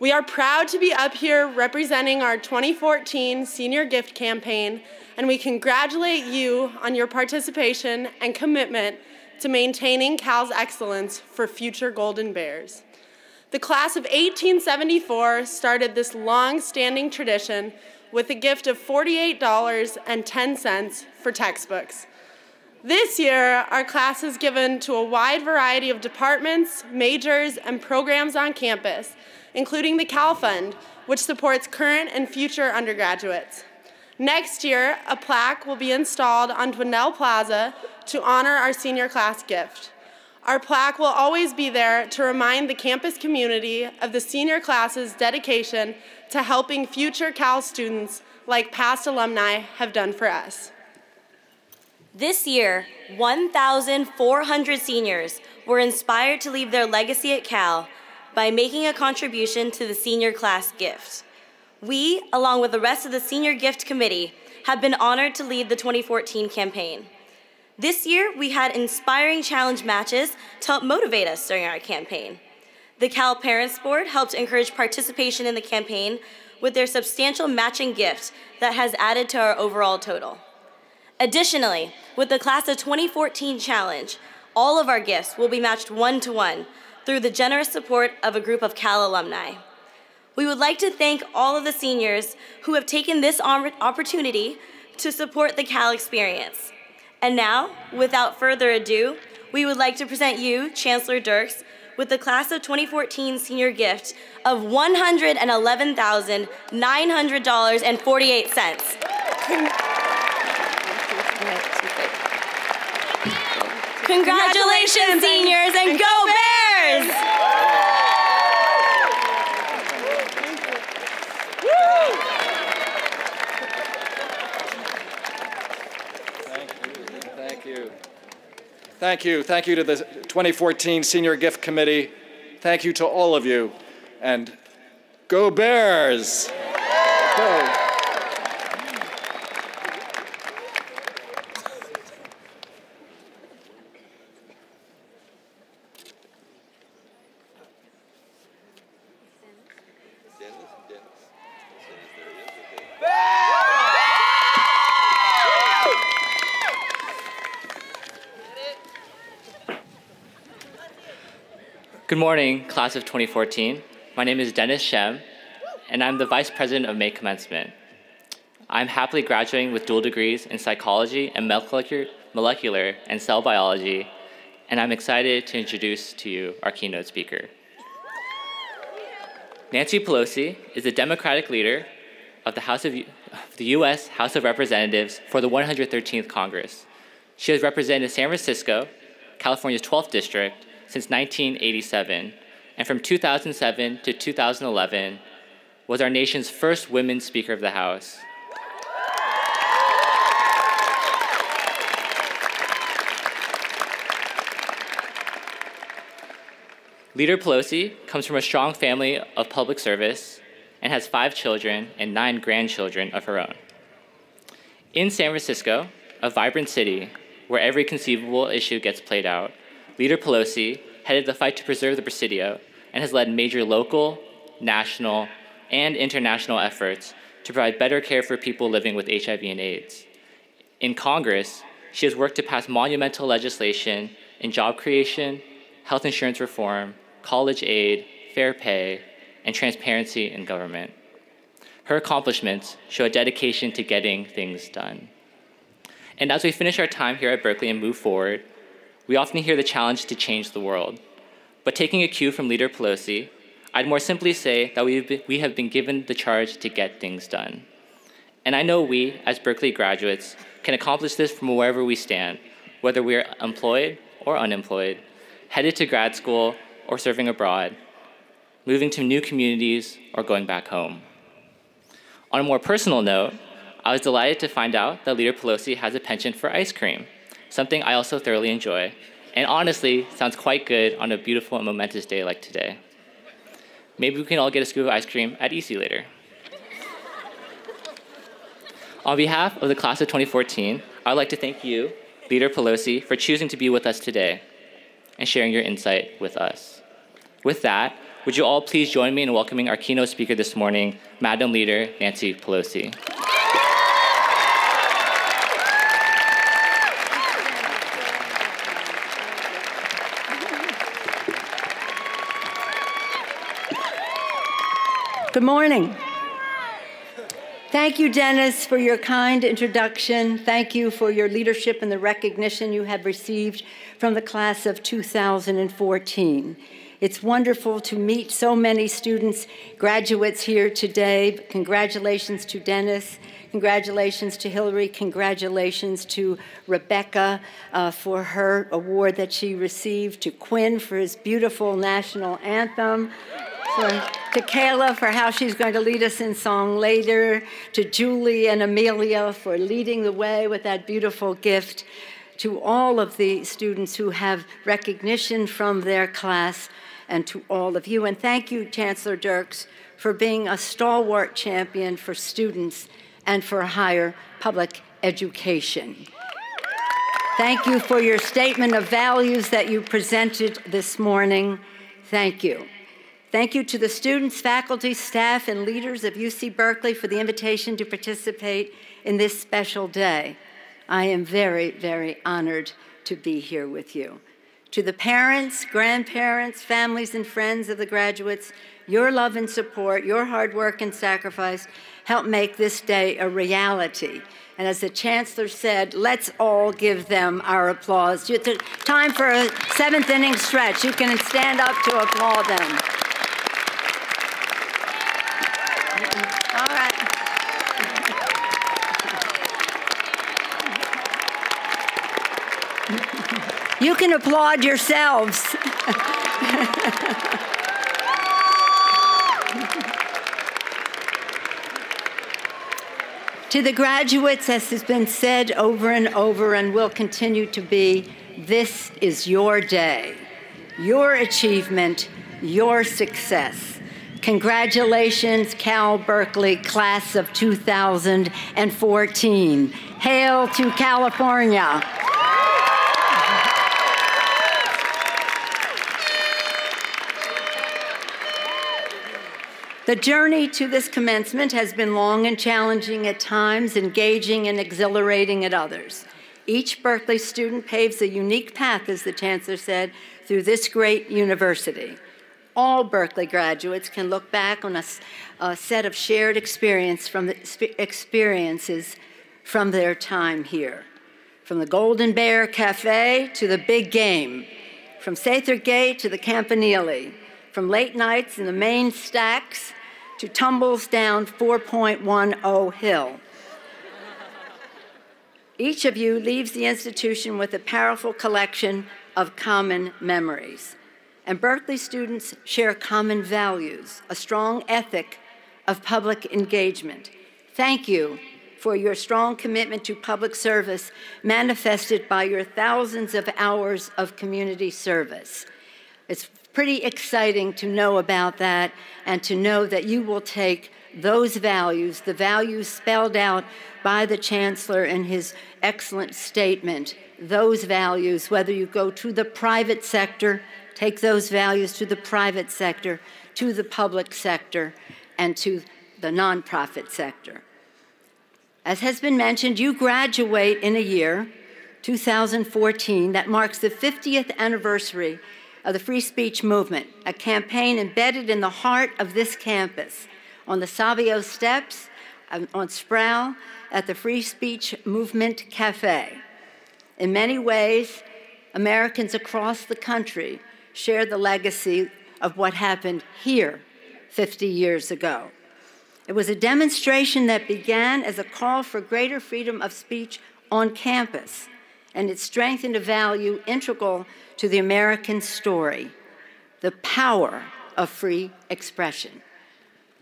We are proud to be up here representing our 2014 Senior Gift Campaign, and we congratulate you on your participation and commitment to maintaining Cal's excellence for future Golden Bears. The class of 1874 started this long-standing tradition with a gift of $48.10 for textbooks. This year, our class is given to a wide variety of departments, majors, and programs on campus, including the Cal Fund, which supports current and future undergraduates. Next year, a plaque will be installed on Dwindell Plaza to honor our senior class gift. Our plaque will always be there to remind the campus community of the senior class's dedication to helping future Cal students like past alumni have done for us. This year, 1,400 seniors were inspired to leave their legacy at Cal by making a contribution to the senior class gift. We, along with the rest of the Senior Gift Committee, have been honored to lead the 2014 campaign. This year, we had inspiring challenge matches to help motivate us during our campaign. The Cal Parents Board helped encourage participation in the campaign with their substantial matching gift that has added to our overall total. Additionally, with the Class of 2014 Challenge, all of our gifts will be matched one-to-one through the generous support of a group of Cal alumni. We would like to thank all of the seniors who have taken this opportunity to support the Cal experience. And now, without further ado, we would like to present you, Chancellor Dirks, with the Class of 2014 Senior Gift of $111,900.48. Congratulations, seniors, and go Bears! Thank you. Thank you to the 2014 Senior Gift Committee. Thank you to all of you. And go Bears! Go. Good morning, class of 2014. My name is Dennis Shem, and I'm the Vice President of May Commencement. I'm happily graduating with dual degrees in psychology and molecular and cell biology, and I'm excited to introduce to you our keynote speaker. Nancy Pelosi is the Democratic leader of the U.S. House of Representatives for the 113th Congress. She has represented San Francisco, California's 12th district, since 1987, and from 2007 to 2011 was our nation's first women Speaker of the House. Leader Pelosi comes from a strong family of public service and has 5 children and 9 grandchildren of her own. In San Francisco, a vibrant city where every conceivable issue gets played out, Leader Pelosi headed the fight to preserve the Presidio and has led major local, national, and international efforts to provide better care for people living with HIV and AIDS. In Congress, she has worked to pass monumental legislation in job creation, health insurance reform, college aid, fair pay, and transparency in government. Her accomplishments show a dedication to getting things done. And as we finish our time here at Berkeley and move forward, we often hear the challenge to change the world. But taking a cue from Leader Pelosi, I'd more simply say that we have been given the charge to get things done. And I know we, as Berkeley graduates, can accomplish this from wherever we stand, whether we are employed or unemployed, headed to grad school or serving abroad, moving to new communities or going back home. On a more personal note, I was delighted to find out that Leader Pelosi has a penchant for ice cream, something I also thoroughly enjoy, and honestly sounds quite good on a beautiful and momentous day like today. Maybe we can all get a scoop of ice cream at EC later. On behalf of the class of 2014, I'd like to thank you, Leader Pelosi, for choosing to be with us today and sharing your insight with us. With that, would you all please join me in welcoming our keynote speaker this morning, Madam Leader Nancy Pelosi. Good morning. Thank you, Dennis, for your kind introduction. Thank you for your leadership and the recognition you have received from the class of 2014. It's wonderful to meet so many students, graduates here today. Congratulations to Dennis. Congratulations to Hillary. Congratulations to Rebecca for her award that she received, to Quinn for his beautiful national anthem, to Kayla for how she's going to lead us in song later, to Julie and Amelia for leading the way with that beautiful gift, to all of the students who have recognition from their class, and to all of you. And thank you, Chancellor Dirks, for being a stalwart champion for students and for higher public education. Thank you for your statement of values that you presented this morning. Thank you. Thank you to the students, faculty, staff, and leaders of UC Berkeley for the invitation to participate in this special day. I am very, very honored to be here with you. To the parents, grandparents, families, and friends of the graduates, your love and support, your hard work and sacrifice help make this day a reality. And as the Chancellor said, let's all give them our applause. It's time for a seventh inning stretch. You can stand up to applaud them. All right. You can applaud yourselves. To the graduates, as has been said over and over and will continue to be, this is your day, your achievement, your success. Congratulations, Cal Berkeley, class of 2014. Hail to California. The journey to this commencement has been long and challenging at times, engaging and exhilarating at others. Each Berkeley student paves a unique path, as the Chancellor said, through this great university. All Berkeley graduates can look back on a set of shared experiences from their time here. From the Golden Bear Cafe to the big game, from Sather Gate to the Campanile, from late nights in the main stacks to tumbles down 4.10 hill. Each of you leaves the institution with a powerful collection of common memories. And Berkeley students share common values, a strong ethic of public engagement. Thank you for your strong commitment to public service manifested by your thousands of hours of community service. It's pretty exciting to know about that and to know that you will take those values, the values spelled out by the Chancellor in his excellent statement, those values, whether you go to the private sector, take those values to the private sector, to the public sector, and to the nonprofit sector. As has been mentioned, you graduate in a year, 2014, that marks the 50th anniversary of the free speech movement, a campaign embedded in the heart of this campus, on the Savio steps, on Sproul, at the Free Speech Movement Cafe. In many ways, Americans across the country share the legacy of what happened here 50 years ago. It was a demonstration that began as a call for greater freedom of speech on campus, and it strengthened a value integral to the American story, the power of free expression.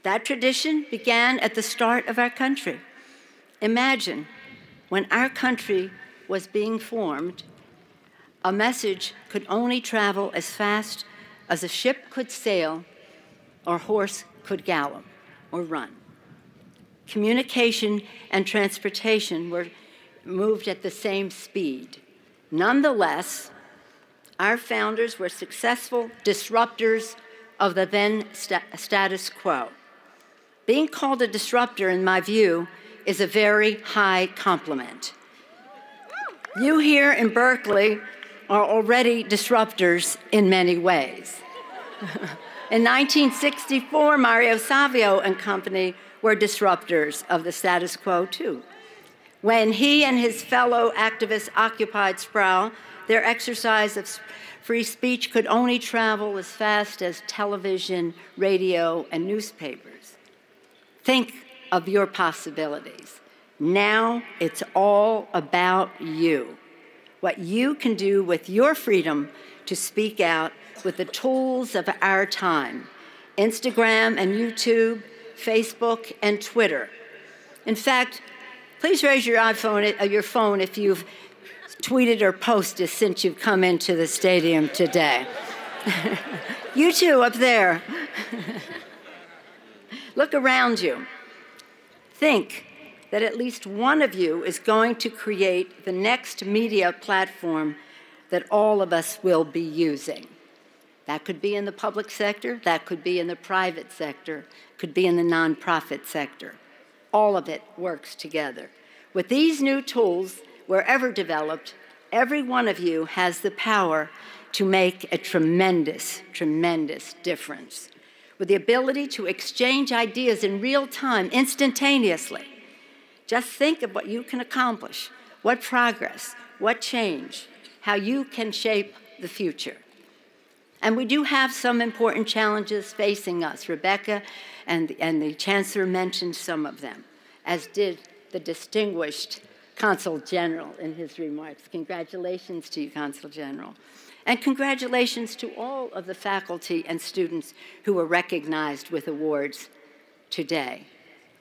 That tradition began at the start of our country. Imagine when our country was being formed, a message could only travel as fast as a ship could sail or horse could gallop or run. Communication and transportation were moved at the same speed. Nonetheless, our founders were successful disruptors of the then status quo. Being called a disruptor, in my view, is a very high compliment. You here in Berkeley are already disruptors in many ways. In 1964, Mario Savio and company were disruptors of the status quo, too. When he and his fellow activists occupied Sproul, their exercise of free speech could only travel as fast as television, radio, and newspapers. Think of your possibilities. Now it's all about you. What you can do with your freedom to speak out with the tools of our time, Instagram and YouTube, Facebook and Twitter. In fact, please raise your phone if you've tweeted or posted since you've come into the stadium today. You too, up there. Look around you. Think that at least one of you is going to create the next media platform that all of us will be using. That could be in the public sector, that could be in the private sector, could be in the nonprofit sector. All of it works together. With these new tools, wherever developed, every one of you has the power to make a tremendous, tremendous difference. With the ability to exchange ideas in real time, instantaneously. Just think of what you can accomplish, what progress, what change, how you can shape the future. And we do have some important challenges facing us. Rebecca and the Chancellor mentioned some of them, as did the distinguished Consul General in his remarks. Congratulations to you, Consul General. And congratulations to all of the faculty and students who were recognized with awards today.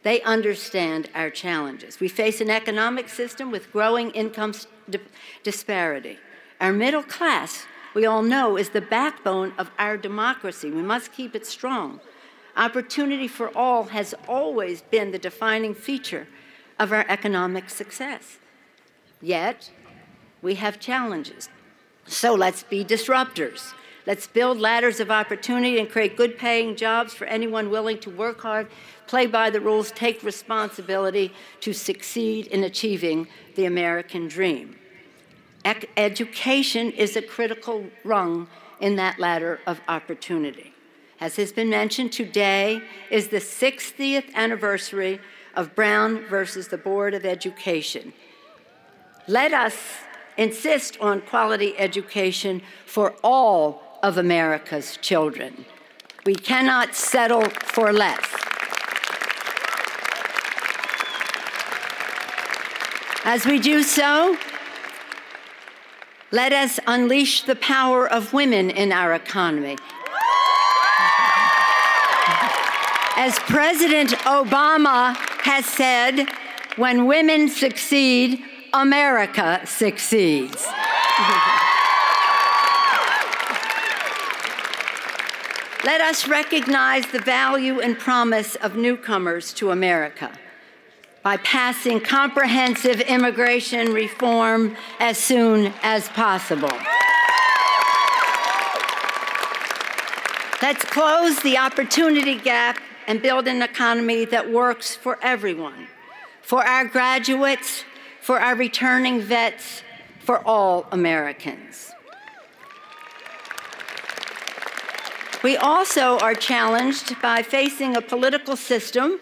They understand our challenges. We face an economic system with growing income disparity. Our middle class, we all know, is the backbone of our democracy. We must keep it strong. Opportunity for all has always been the defining feature of our economic success. Yet, we have challenges. So let's be disruptors. Let's build ladders of opportunity and create good-paying jobs for anyone willing to work hard, play by the rules, take responsibility to succeed in achieving the American dream. Education is a critical rung in that ladder of opportunity. As has been mentioned, today is the 60th anniversary of Brown versus the Board of Education. Let us insist on quality education for all of America's children. We cannot settle for less. As we do so, let us unleash the power of women in our economy. As President Obama has said, when women succeed, America succeeds. Let us recognize the value and promise of newcomers to America by passing comprehensive immigration reform as soon as possible. Let's close the opportunity gap and build an economy that works for everyone, for our graduates, for our returning vets, for all Americans. We also are challenged by facing a political system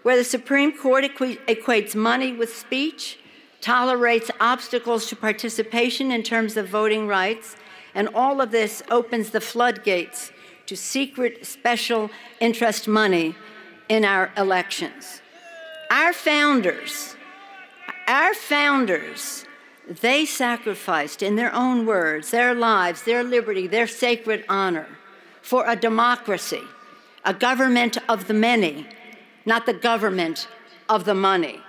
where the Supreme Court equates money with speech, tolerates obstacles to participation in terms of voting rights, and all of this opens the floodgates to secret special interest money in our elections. Our founders Our founders, they sacrificed, in their own words, their lives, their liberty, their sacred honor for a democracy, a government of the many, not the government of the money.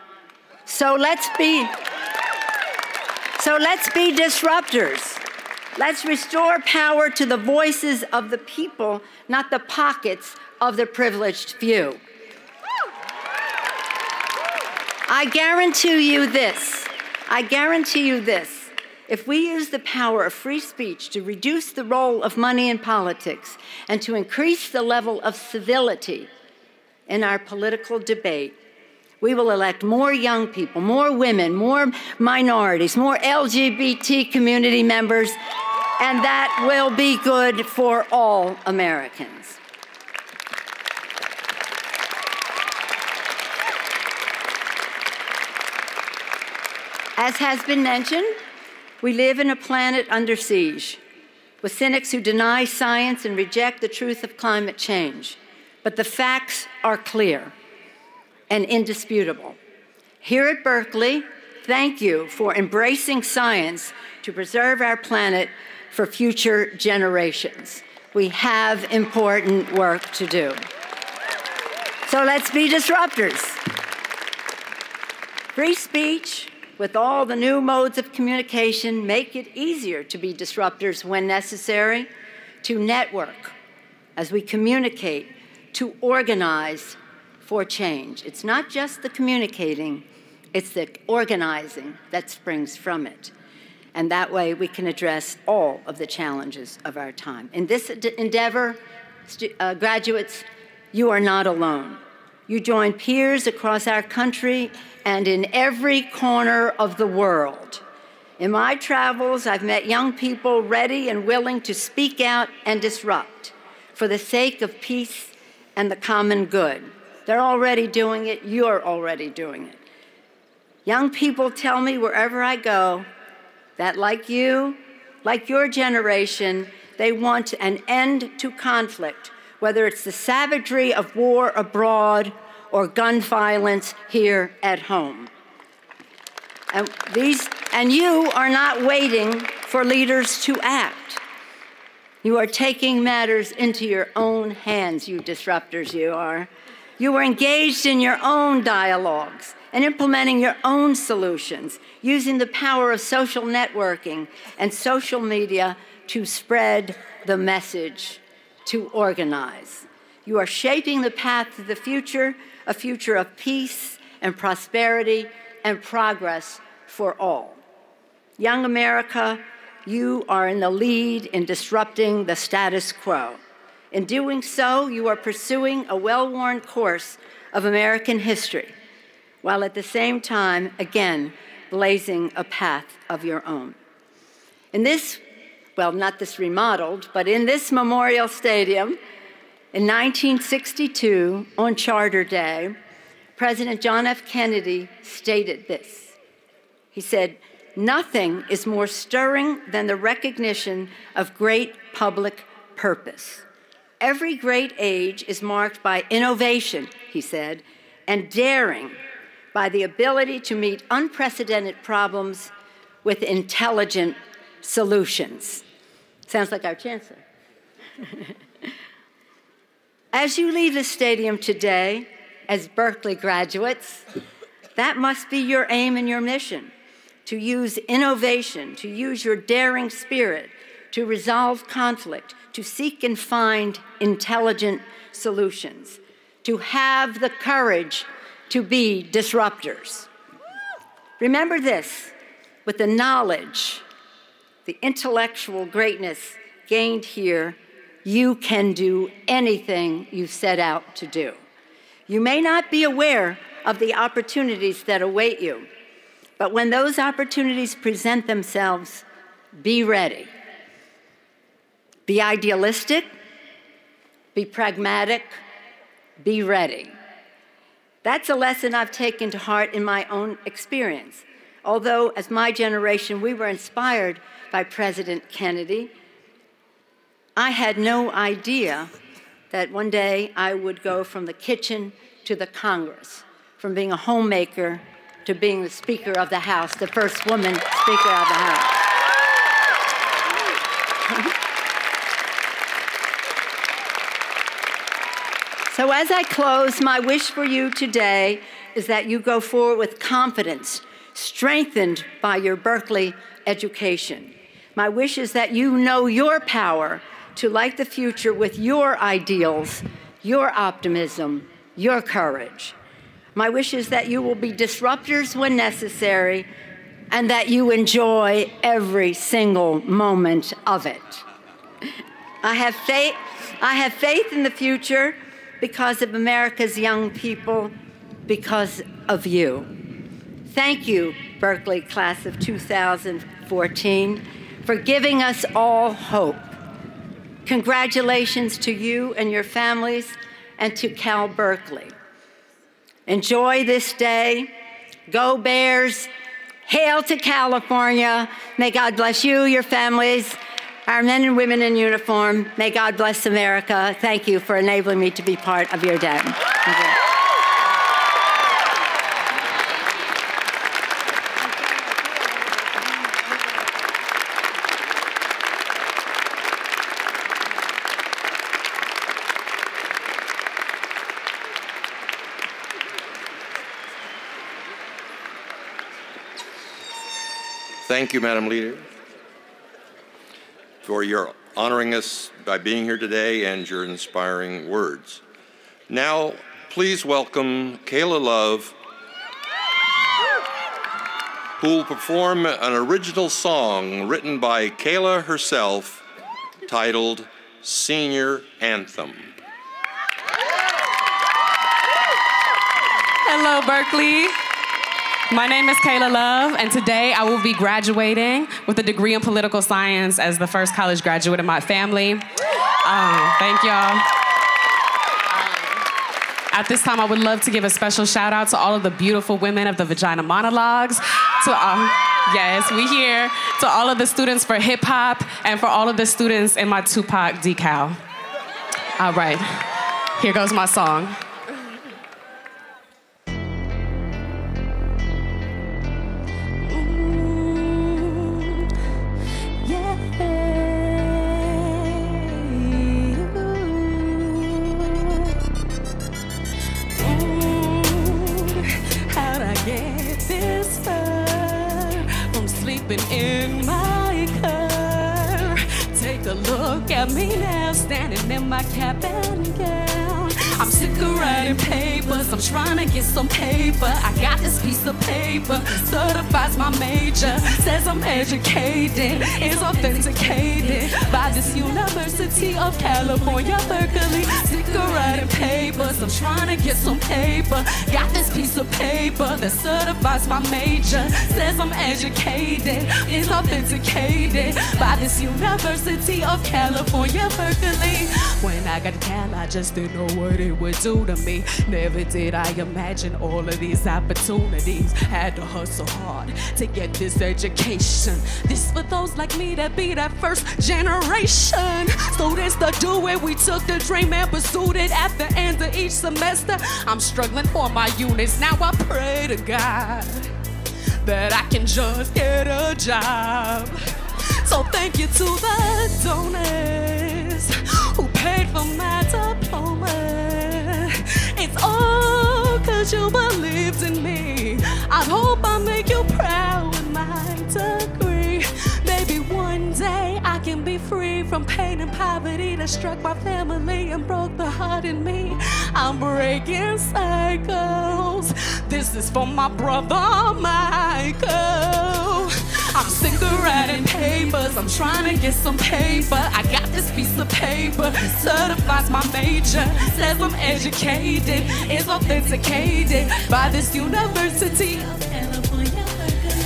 So let's be disruptors. Let's restore power to the voices of the people, not the pockets of the privileged few. I guarantee you this. If we use the power of free speech to reduce the role of money in politics and to increase the level of civility in our political debate, we will elect more young people, more women, more minorities, more LGBT community members, and that will be good for all Americans. As has been mentioned, we live in a planet under siege, with cynics who deny science and reject the truth of climate change. But the facts are clear and indisputable. Here at Berkeley, thank you for embracing science to preserve our planet for future generations. We have important work to do. So let's be disruptors. Free speech, with all the new modes of communication, make it easier to be disruptors when necessary, to network as we communicate, to organize for change. It's not just the communicating, it's the organizing that springs from it. And that way we can address all of the challenges of our time. In this endeavor, graduates, you are not alone. You join peers across our country and in every corner of the world. In my travels, I've met young people ready and willing to speak out and disrupt for the sake of peace and the common good. They're already doing it. You're already doing it. Young people tell me wherever I go that, like you, like your generation, they want an end to conflict, whether it's the savagery of war abroad or gun violence here at home. And you are not waiting for leaders to act. You are taking matters into your own hands, you disruptors, you are. You are engaged in your own dialogues and implementing your own solutions, using the power of social networking and social media to spread the message, to organize. You are shaping the path to the future, a future of peace and prosperity and progress for all. Young America, you are in the lead in disrupting the status quo. In doing so, you are pursuing a well-worn course of American history, while at the same time, again, blazing a path of your own. In this, well, not this remodeled, but in this Memorial Stadium, in 1962, on Charter Day, President John F. Kennedy stated this. He said, "Nothing is more stirring than the recognition of great public purpose. Every great age is marked by innovation," he said, "and daring, by the ability to meet unprecedented problems with intelligent solutions." Sounds like our Chancellor. As you leave the stadium today, as Berkeley graduates, that must be your aim and your mission, to use innovation, to use your daring spirit, to resolve conflict, to seek and find intelligent solutions, to have the courage to be disruptors. Remember this, with the knowledge, the intellectual greatness gained here, you can do anything you set out to do. You may not be aware of the opportunities that await you, but when those opportunities present themselves, be ready. Be idealistic, be pragmatic, be ready. That's a lesson I've taken to heart in my own experience. Although, as my generation, we were inspired by President Kennedy, I had no idea that one day I would go from the kitchen to the Congress, from being a homemaker to being the Speaker of the House, the first woman Speaker of the House. So as I close, my wish for you today is that you go forward with confidence, strengthened by your Berkeley education. My wish is that you know your power to light the future with your ideals, your optimism, your courage. My wish is that you will be disruptors when necessary and that you enjoy every single moment of it. I have faith in the future because of America's young people, because of you. Thank you, Berkeley class of 2014, for giving us all hope. Congratulations to you and your families and to Cal Berkeley. Enjoy this day. Go Bears. Hail to California. May God bless you, your families, our men and women in uniform. May God bless America. Thank you for enabling me to be part of your day. Thank you. Thank you, Madam Leader, for your honoring us by being here today and your inspiring words. Now, please welcome Kayla Love, who will perform an original song written by Kayla herself titled Senior Anthem. Hello, Berkeley. My name is Kayla Love, and today I will be graduating with a degree in political science as the first college graduate in my family. Thank y'all. At this time, I would love to give a special shout out to all of the beautiful women of the Vagina Monologues. Yes, we here. To all of the students for hip hop and for all of the students in my Tupac decal. All right, here goes my song. In my car, take a look at me now, standing in my cap and gown. I'm sick of writing papers, I'm trying to get some paper. I got this piece of paper, certifies my major, says I'm educated, is authenticated by this University of California, Berkeley. Sick of writing papers, I'm trying to get some paper. Got this piece of paper that certifies my major, says I'm educated, is authenticated by this University of California, Berkeley. When I got to Cal, I just didn't know what it would do to me. Never did I imagine all of these opportunities. Had to hustle hard to get this education. This for those like me that be that first generation. Students that do it, we took the dream and pursued it at the end of each semester. I'm struggling for my units, now I pray to God that I can just get a job. So thank you to the donors who paid for my diploma. It's all cause you believed in me. I hope I make you proud with my degree. Maybe one day I can be free from pain and poverty that struck my family and broke the heart in me. I'm breaking cycles. This is for my brother Michael. I'm sick of writing papers, I'm trying to get some paper. I got this piece of paper, certifies my major, says I'm educated, is authenticated by this University of California.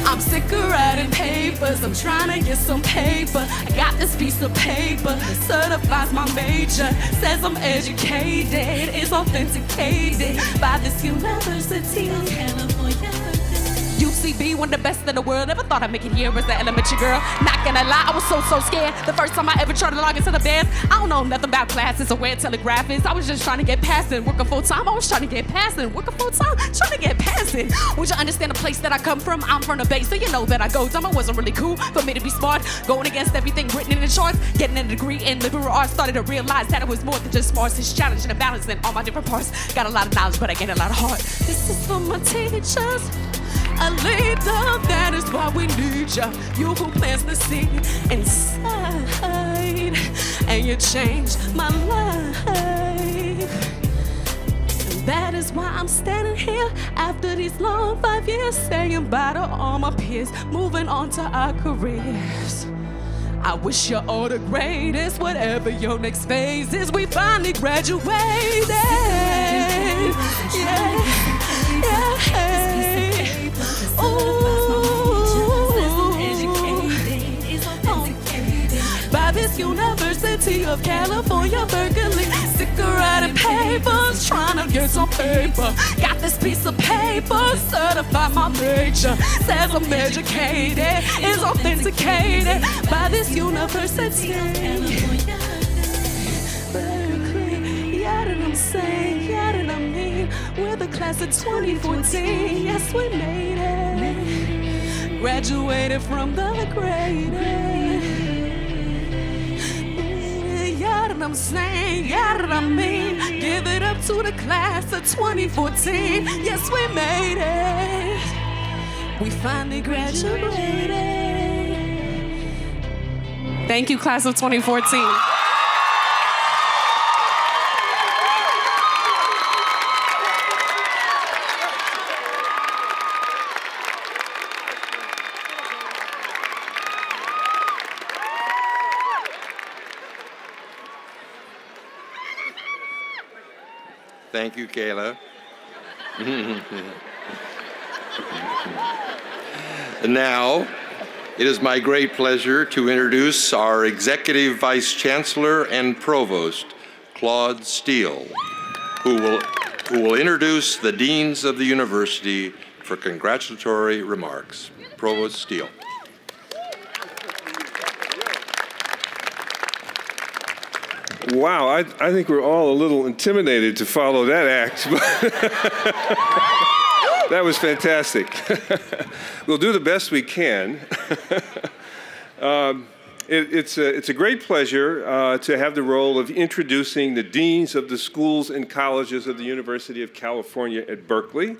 I'm sick of writing papers, I'm trying to get some paper. I got this piece of paper, certifies my major, says I'm educated, is authenticated by this University of California. UCB, one of the best in the world. Never thought I'd make it here as an elementary girl. Not gonna lie, I was so scared. The first time I ever tried to log into the band, I don't know nothing about classes or where telegraph is. I was just trying to get past it, working full time. I was trying to get past it, working full time, trying to get past it. Would you understand the place that I come from? I'm from the Bay, so you know that I go dumb. It wasn't really cool for me to be smart, going against everything written in the charts. Getting a degree in liberal arts, started to realize that it was more than just smarts. It's challenging and balancing all my different parts. Got a lot of knowledge, but I gained a lot of heart. This is for my teachers, a leader, that is why we need you. You who plants the seed inside, and you changed my life. And that is why I'm standing here after these long 5 years, saying bye to all my peers, moving on to our careers. I wish you all the greatest, whatever your next phase is. We finally graduated. Yeah. By this University of California, Berkeley. Sick of writing papers, trying to get some paper. Got this piece of paper, certified my major. Says I'm educated, is authenticated by this university. Berkeley, yeah, that I'm saying, yeah, that I mean. We're the class of 2014, yes, we made it. Graduated from the greatest. Yeah, that I'm saying, yeah, that I mean. Give it up to the class of 2014, yes, we made it. We finally graduated. Thank you, class of 2014. Thank you, Kayla. And now, it is my great pleasure to introduce our Executive Vice Chancellor and Provost, Claude Steele, who will introduce the Deans of the University for congratulatory remarks. Provost Steele. Wow, I think we're all a little intimidated to follow that act. That was fantastic. We'll do the best we can. It's a great pleasure to have the role of introducing the deans of the schools and colleges of the University of California at Berkeley,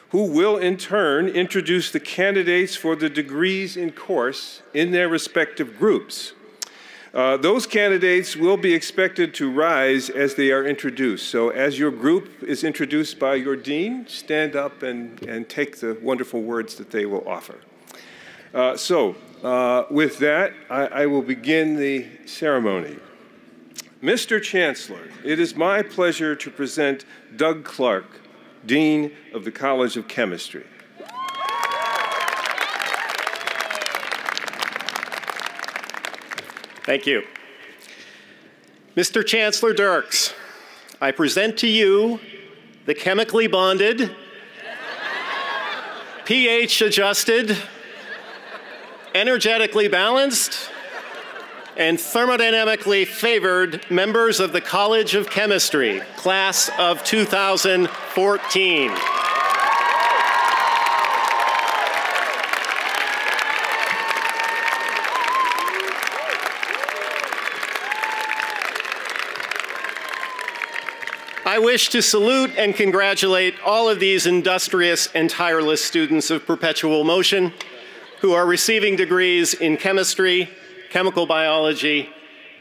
who will in turn introduce the candidates for the degrees in course in their respective groups. Those candidates will be expected to rise as they are introduced. So as your group is introduced by your dean, stand up and take the wonderful words that they will offer. With that, I will begin the ceremony. Mr. Chancellor, it is my pleasure to present Doug Clark, Dean of the College of Chemistry. Thank you. Mr. Chancellor Dirks, I present to you the chemically bonded, pH-adjusted, energetically balanced, and thermodynamically favored members of the College of Chemistry, class of 2014. I wish to salute and congratulate all of these industrious and tireless students of perpetual motion who are receiving degrees in chemistry, chemical biology,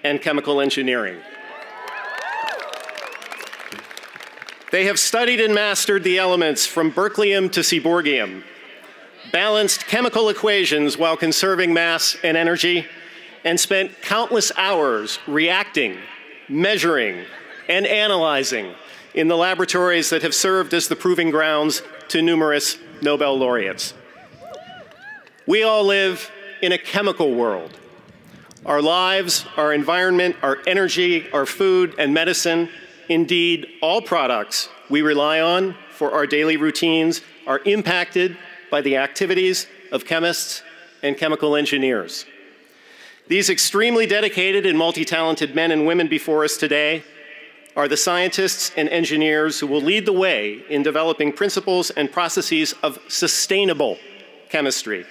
and chemical engineering. They have studied and mastered the elements from berkelium to seaborgium, balanced chemical equations while conserving mass and energy, and spent countless hours reacting, measuring, and analyzing in the laboratories that have served as the proving grounds to numerous Nobel laureates. We all live in a chemical world. Our lives, our environment, our energy, our food and medicine, indeed all products we rely on for our daily routines are impacted by the activities of chemists and chemical engineers. These extremely dedicated and multi-talented men and women before us today are the scientists and engineers who will lead the way in developing principles and processes of sustainable chemistry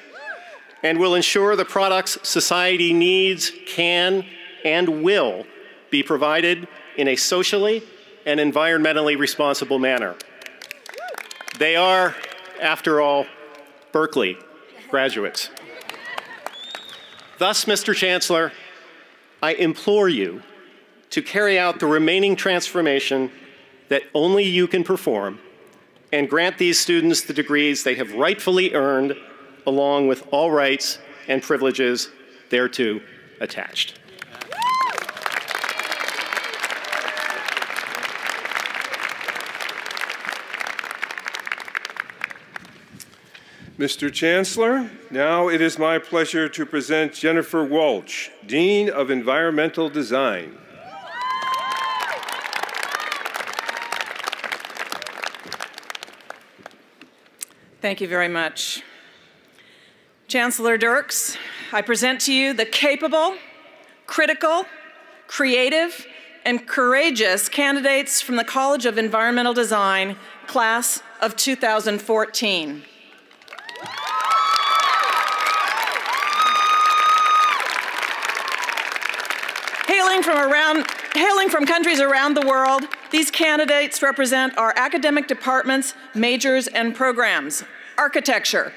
and will ensure the products society needs can and will be provided in a socially and environmentally responsible manner. They are, after all, Berkeley graduates. Thus, Mr. Chancellor, I implore you to carry out the remaining transformation that only you can perform and grant these students the degrees they have rightfully earned, along with all rights and privileges thereto attached. Mr. Chancellor, now it is my pleasure to present Jennifer Walsh, Dean of Environmental Design. Thank you very much. Chancellor Dirks, I present to you the capable, critical, creative, and courageous candidates from the College of Environmental Design, class of 2014. Hailing from countries around the world, these candidates represent our academic departments, majors, and programs: architecture,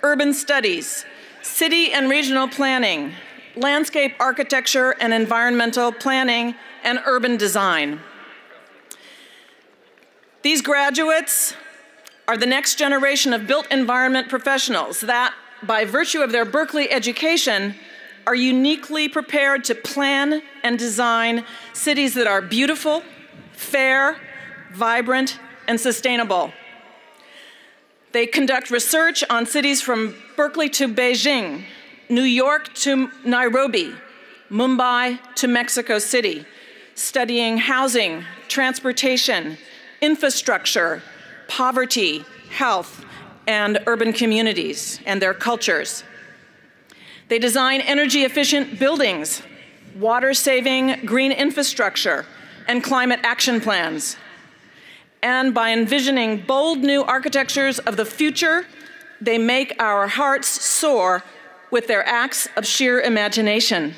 urban studies, city and regional planning, landscape architecture and environmental planning, and urban design. These graduates are the next generation of built environment professionals that, by virtue of their Berkeley education, are uniquely prepared to plan and design cities that are beautiful, fair, vibrant, and sustainable. They conduct research on cities from Berkeley to Beijing, New York to Nairobi, Mumbai to Mexico City, studying housing, transportation, infrastructure, poverty, health, and urban communities and their cultures. They design energy-efficient buildings, water-saving green infrastructure, and climate action plans. And by envisioning bold new architectures of the future, they make our hearts soar with their acts of sheer imagination.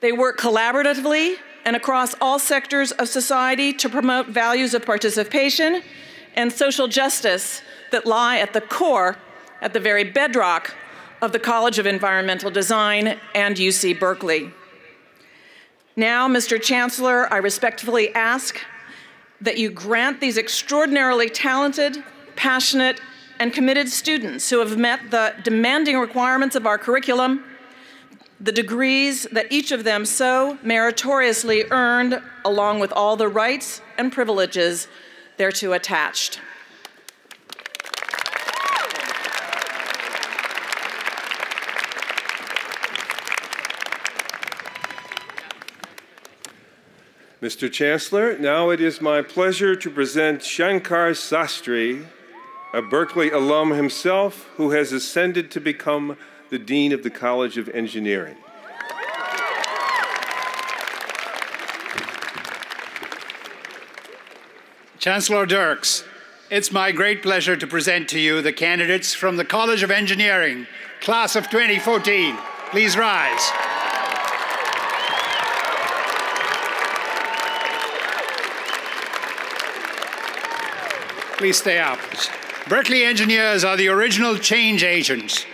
They work collaboratively and across all sectors of society to promote values of participation and social justice that lie at the core, at the very bedrock, of the College of Environmental Design and UC Berkeley. Now, Mr. Chancellor, I respectfully ask that you grant these extraordinarily talented, passionate, and committed students who have met the demanding requirements of our curriculum the degrees that each of them so meritoriously earned, along with all the rights and privileges thereto attached. Mr. Chancellor, now it is my pleasure to present Shankar Sastry, a Berkeley alum himself, who has ascended to become the Dean of the College of Engineering. Chancellor Dirks, it's my great pleasure to present to you the candidates from the College of Engineering, class of 2014. Please rise. Please stay up. Berkeley engineers are the original change agents.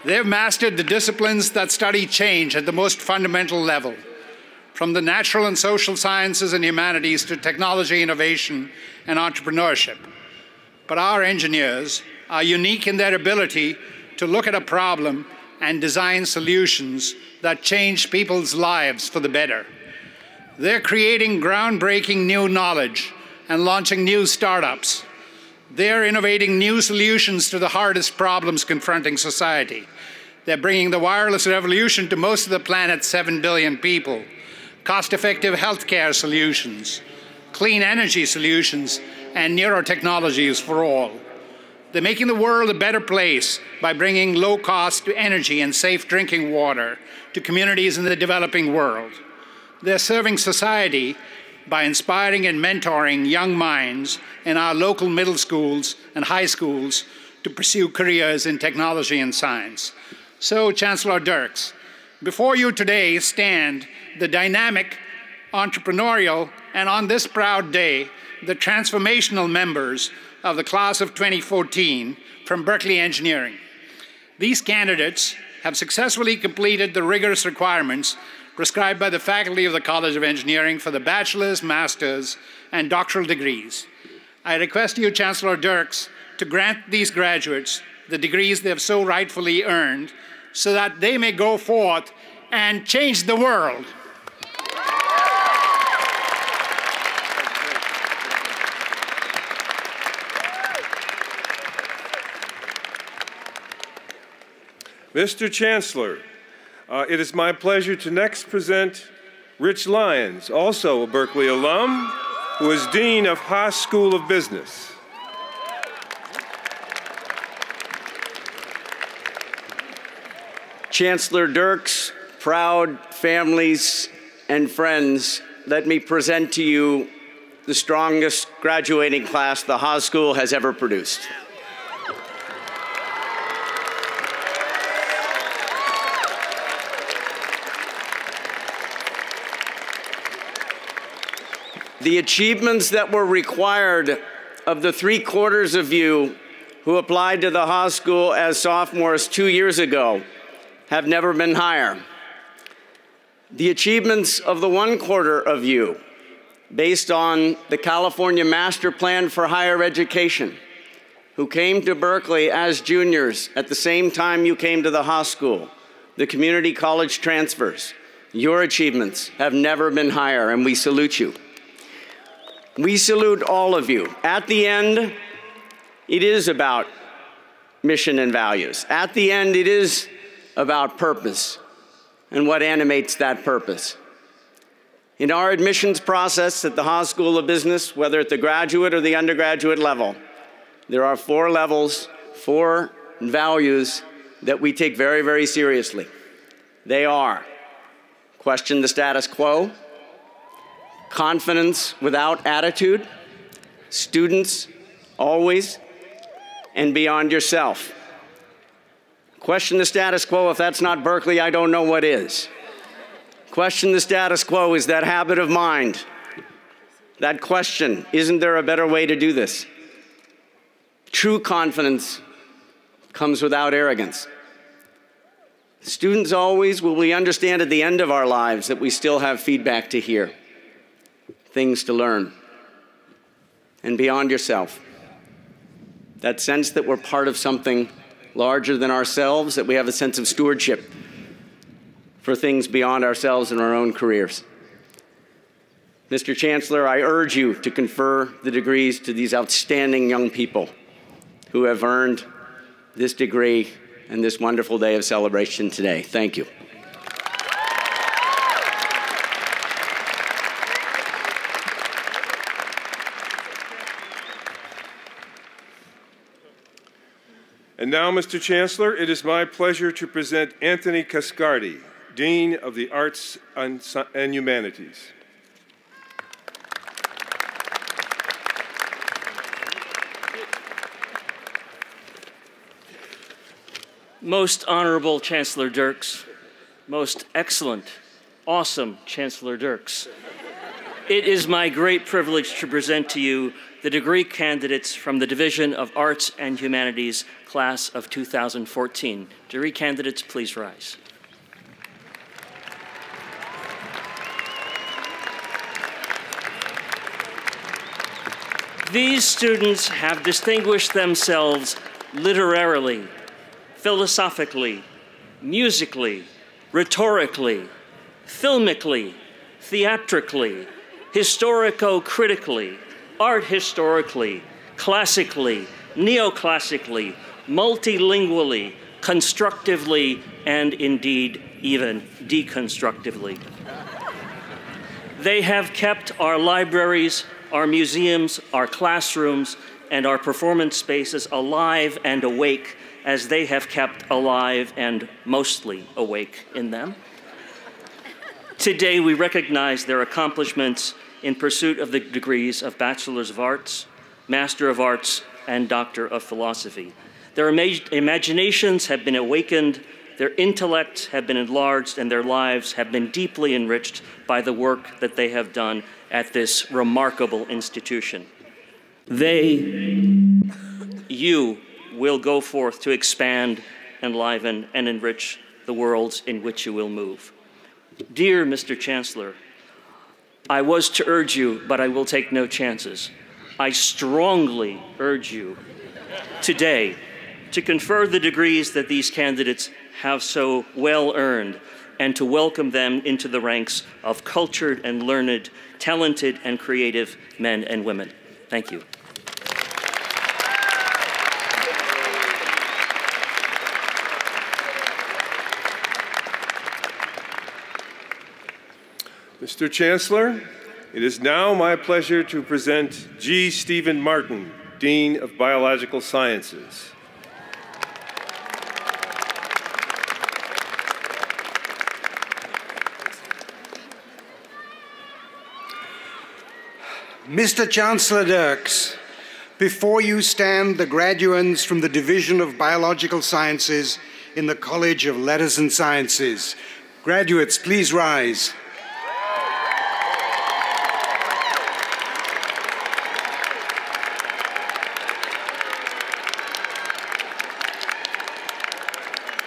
They've mastered the disciplines that study change at the most fundamental level, from the natural and social sciences and humanities to technology, innovation, and entrepreneurship. But our engineers are unique in their ability to look at a problem and design solutions that change people's lives for the better. They're creating groundbreaking new knowledge and launching new startups. They're innovating new solutions to the hardest problems confronting society. They're bringing the wireless revolution to most of the planet's 7 billion people, cost-effective healthcare solutions, clean energy solutions, and neurotechnologies for all. They're making the world a better place by bringing low-cost energy and safe drinking water to communities in the developing world. They're serving society by inspiring and mentoring young minds in our local middle schools and high schools to pursue careers in technology and science. So, Chancellor Dirks, before you today stand the dynamic, entrepreneurial, and on this proud day, the transformational members of the class of 2014 from Berkeley Engineering. These candidates have successfully completed the rigorous requirements prescribed by the faculty of the College of Engineering for the bachelor's, master's, and doctoral degrees. I request you, Chancellor Dirks, to grant these graduates the degrees they have so rightfully earned so that they may go forth and change the world. Mr. Chancellor, it is my pleasure to next present Rich Lyons, also a Berkeley alum, who is Dean of Haas School of Business. Chancellor Dirks, proud families and friends, let me present to you the strongest graduating class the Haas School has ever produced. The achievements that were required of the 3/4 of you who applied to the Haas School as sophomores 2 years ago have never been higher. The achievements of the 1/4 of you, based on the California Master Plan for Higher Education, who came to Berkeley as juniors at the same time you came to the Haas School, the community college transfers, your achievements have never been higher, and we salute you. We salute all of you. At the end, it is about mission and values. At the end, it is about purpose and what animates that purpose. In our admissions process at the Haas School of Business, whether at the graduate or the undergraduate level, there are 4 levels, 4 values that we take very, very seriously. They are: question the status quo, confidence without attitude, students always, and beyond yourself. Question the status quo. If that's not Berkeley, I don't know what is. Question the status quo is that habit of mind. That question, isn't there a better way to do this? True confidence comes without arrogance. Students always, will we understand at the end of our lives that we still have feedback to hear, things to learn, and beyond yourself. That sense that we're part of something larger than ourselves, that we have a sense of stewardship for things beyond ourselves and our own careers. Mr. Chancellor, I urge you to confer the degrees to these outstanding young people who have earned this degree and this wonderful day of celebration today. Thank you. And now, Mr. Chancellor, it is my pleasure to present Anthony Cascardi, Dean of the Arts and Humanities. Most Honorable Chancellor Dirks, most excellent, awesome Chancellor Dirks, it is my great privilege to present to you the degree candidates from the Division of Arts and Humanities, class of 2014. Degree candidates, please rise. These students have distinguished themselves literarily, philosophically, musically, rhetorically, filmically, theatrically, historico-critically, art historically, classically, neoclassically, multilingually, constructively, and indeed even deconstructively. They have kept our libraries, our museums, our classrooms, and our performance spaces alive and awake as they have kept alive and mostly awake in them. Today, we recognize their accomplishments in pursuit of the degrees of Bachelor's of Arts, Master of Arts, and Doctor of Philosophy. Their imaginations have been awakened, their intellects have been enlarged, and their lives have been deeply enriched by the work that they have done at this remarkable institution. You will go forth to expand, enliven, and enrich the worlds in which you will move. Dear Mr. Chancellor, I was to urge you, but I will take no chances. I strongly urge you today to confer the degrees that these candidates have so well earned and to welcome them into the ranks of cultured and learned, talented and creative men and women. Thank you. Mr. Chancellor, it is now my pleasure to present G. Stephen Martin, Dean of Biological Sciences. Mr. Chancellor Dirks, before you stand the graduates from the Division of Biological Sciences in the College of Letters and Sciences. Graduates, please rise.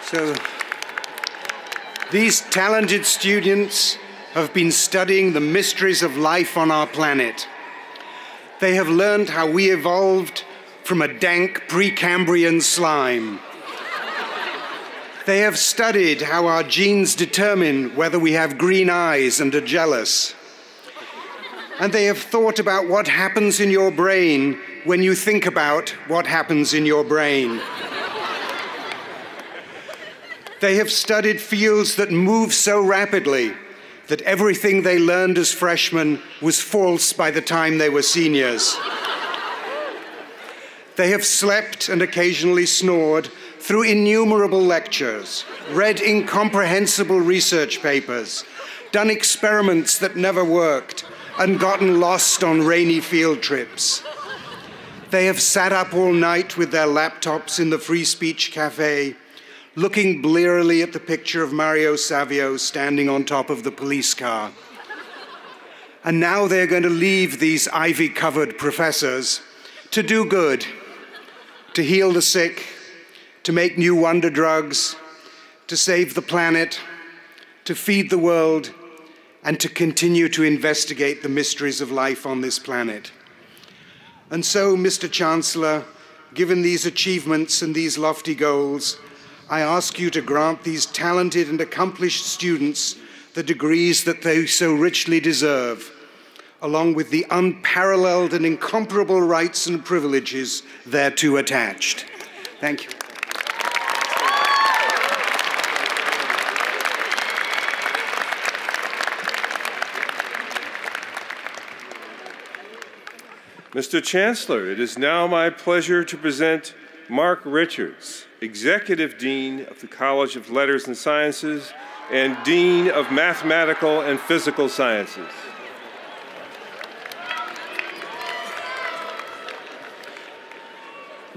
So, these talented students have been studying the mysteries of life on our planet. They have learned how we evolved from a dank Precambrian slime. They have studied how our genes determine whether we have green eyes and are jealous. And they have thought about what happens in your brain when you think about what happens in your brain. They have studied fields that move so rapidly that everything they learned as freshmen was false by the time they were seniors. They have slept and occasionally snored through innumerable lectures, read incomprehensible research papers, done experiments that never worked, and gotten lost on rainy field trips. They have sat up all night with their laptops in the Free Speech Cafe, looking blearily at the picture of Mario Savio standing on top of the police car. And now they're going to leave these ivy-covered professors to do good, to heal the sick, to make new wonder drugs, to save the planet, to feed the world, and to continue to investigate the mysteries of life on this planet. And so, Mr. Chancellor, given these achievements and these lofty goals, I ask you to grant these talented and accomplished students the degrees that they so richly deserve, along with the unparalleled and incomparable rights and privileges thereto attached. Thank you. Mr. Chancellor, it is now my pleasure to present Mark Richards, Executive Dean of the College of Letters and Sciences and Dean of Mathematical and Physical Sciences.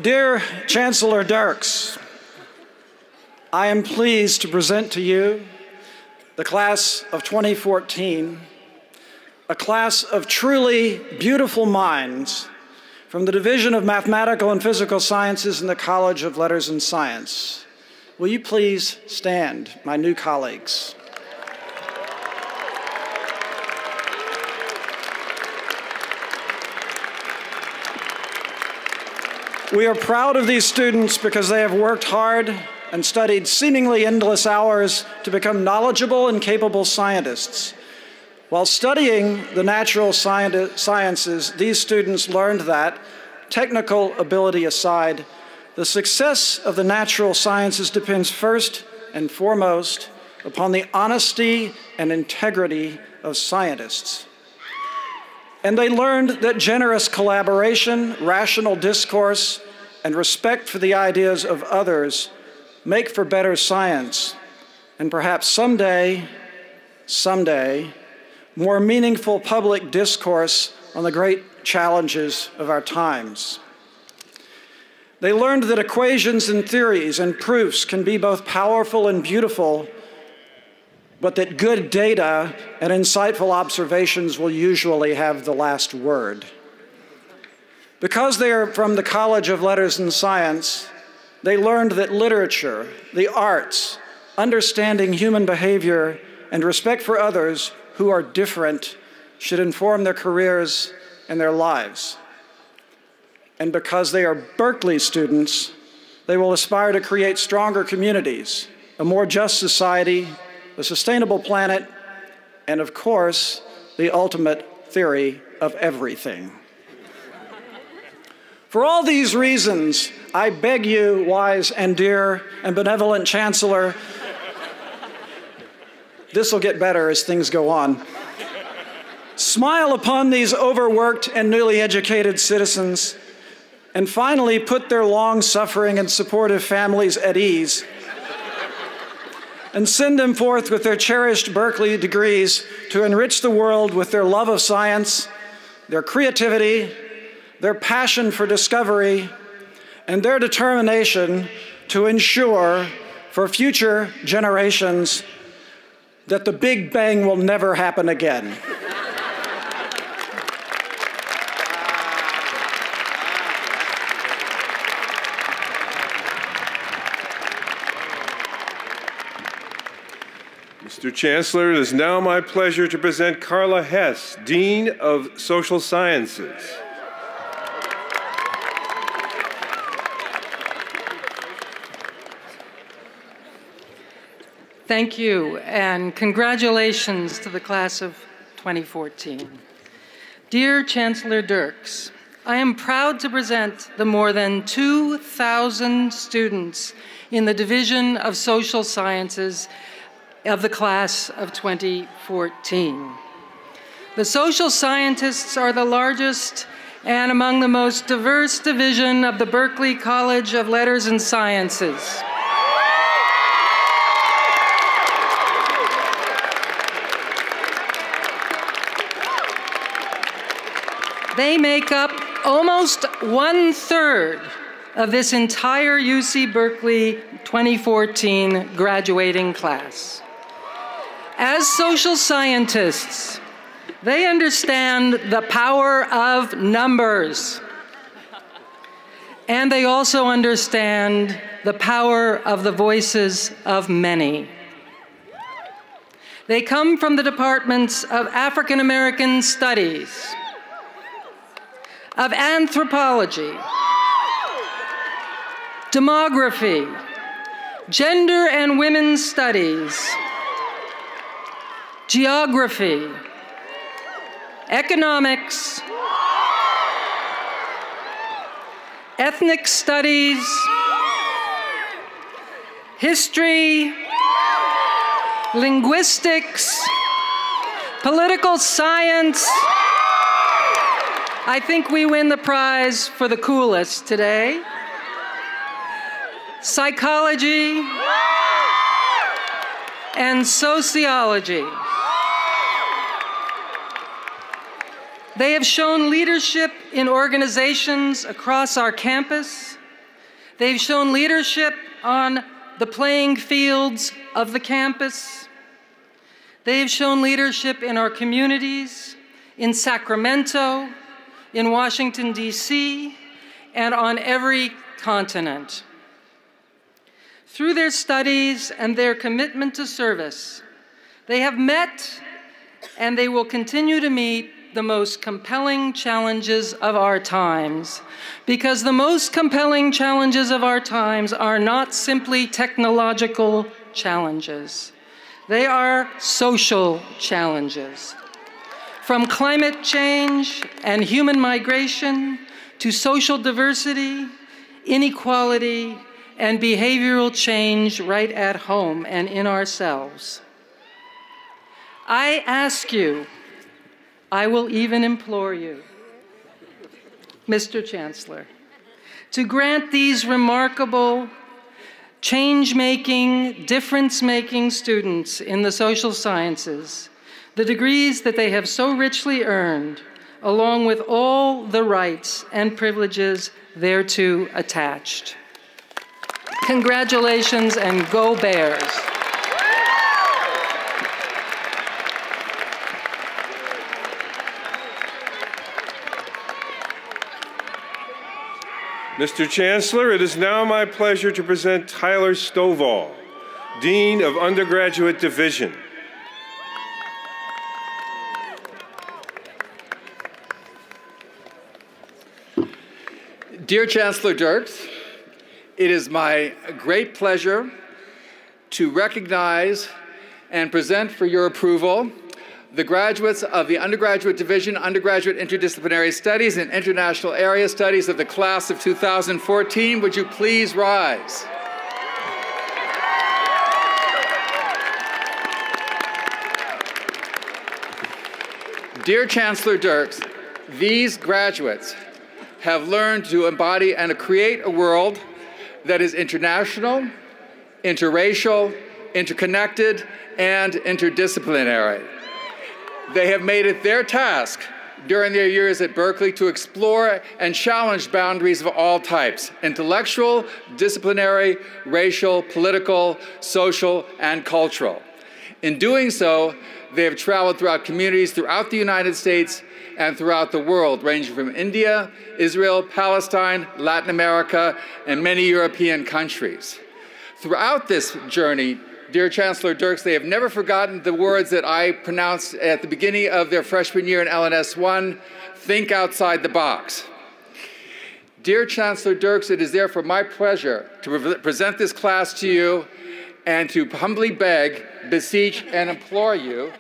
Dear Chancellor Dirks, I am pleased to present to you the class of 2014, a class of truly beautiful minds from the Division of Mathematical and Physical Sciences in the College of Letters and Science. Will you please stand, my new colleagues? We are proud of these students because they have worked hard and studied seemingly endless hours to become knowledgeable and capable scientists. While studying the natural sciences, these students learned that, technical ability aside, the success of the natural sciences depends first and foremost upon the honesty and integrity of scientists. And they learned that generous collaboration, rational discourse, and respect for the ideas of others make for better science, and perhaps someday, more meaningful public discourse on the great challenges of our times. They learned that equations and theories and proofs can be both powerful and beautiful, but that good data and insightful observations will usually have the last word. Because they are from the College of Letters and Science, they learned that literature, the arts, understanding human behavior, and respect for others who are different should inform their careers and their lives. And because they are Berkeley students, they will aspire to create stronger communities, a more just society, a sustainable planet, and of course, the ultimate theory of everything. For all these reasons, I beg you, wise and dear and benevolent Chancellor, this will get better as things go on. Smile upon these overworked and newly educated citizens, and finally put their long-suffering and supportive families at ease, and send them forth with their cherished Berkeley degrees to enrich the world with their love of science, their creativity, their passion for discovery, and their determination to ensure for future generations that the Big Bang will never happen again. Mr. Chancellor, it is now my pleasure to present Carla Hess, Dean of Social Sciences. Thank you, and congratulations to the class of 2014. Dear Chancellor Dirks, I am proud to present the more than 2,000 students in the Division of Social Sciences of the class of 2014. The social scientists are the largest and among the most diverse division of the Berkeley College of Letters and Sciences. They make up almost 1/3 of this entire UC Berkeley 2014 graduating class. As social scientists, they understand the power of numbers, and they also understand the power of the voices of many. They come from the departments of African American Studies, of Anthropology, Demography, Gender and Women's Studies, Geography, Economics, Ethnic Studies, History, Linguistics, Political Science. I think we win the prize for the coolest today. Psychology and sociology. They have shown leadership in organizations across our campus. They've shown leadership on the playing fields of the campus. They've shown leadership in our communities, in Sacramento, in Washington, D.C., and on every continent. Through their studies and their commitment to service, they have met and they will continue to meet the most compelling challenges of our times, because the most compelling challenges of our times are not simply technological challenges. They are social challenges. From climate change and human migration to social diversity, inequality, and behavioral change right at home and in ourselves. I ask you I will even implore you, Mr. Chancellor, to grant these remarkable, change-making, difference-making students in the social sciences the degrees that they have so richly earned, along with all the rights and privileges thereto attached. Congratulations and go Bears. Mr. Chancellor, it is now my pleasure to present Tyler Stovall, Dean of Undergraduate Division. Dear Chancellor Dirks, it is my great pleasure to recognize and present for your approval the graduates of the Undergraduate Division, Undergraduate Interdisciplinary Studies and International Area Studies of the class of 2014. Would you please rise? Dear Chancellor Dirks, these graduates have learned to embody and create a world that is international, interracial, interconnected, and interdisciplinary. They have made it their task during their years at Berkeley to explore and challenge boundaries of all types: intellectual, disciplinary, racial, political, social, and cultural. In doing so, they have traveled throughout communities throughout the United States and throughout the world, ranging from India, Israel, Palestine, Latin America, and many European countries. Throughout this journey, dear Chancellor Dirks, they have never forgotten the words that I pronounced at the beginning of their freshman year in LNS 1, think outside the box. Dear Chancellor Dirks, it is therefore my pleasure to present this class to you and to humbly beg, beseech, and implore you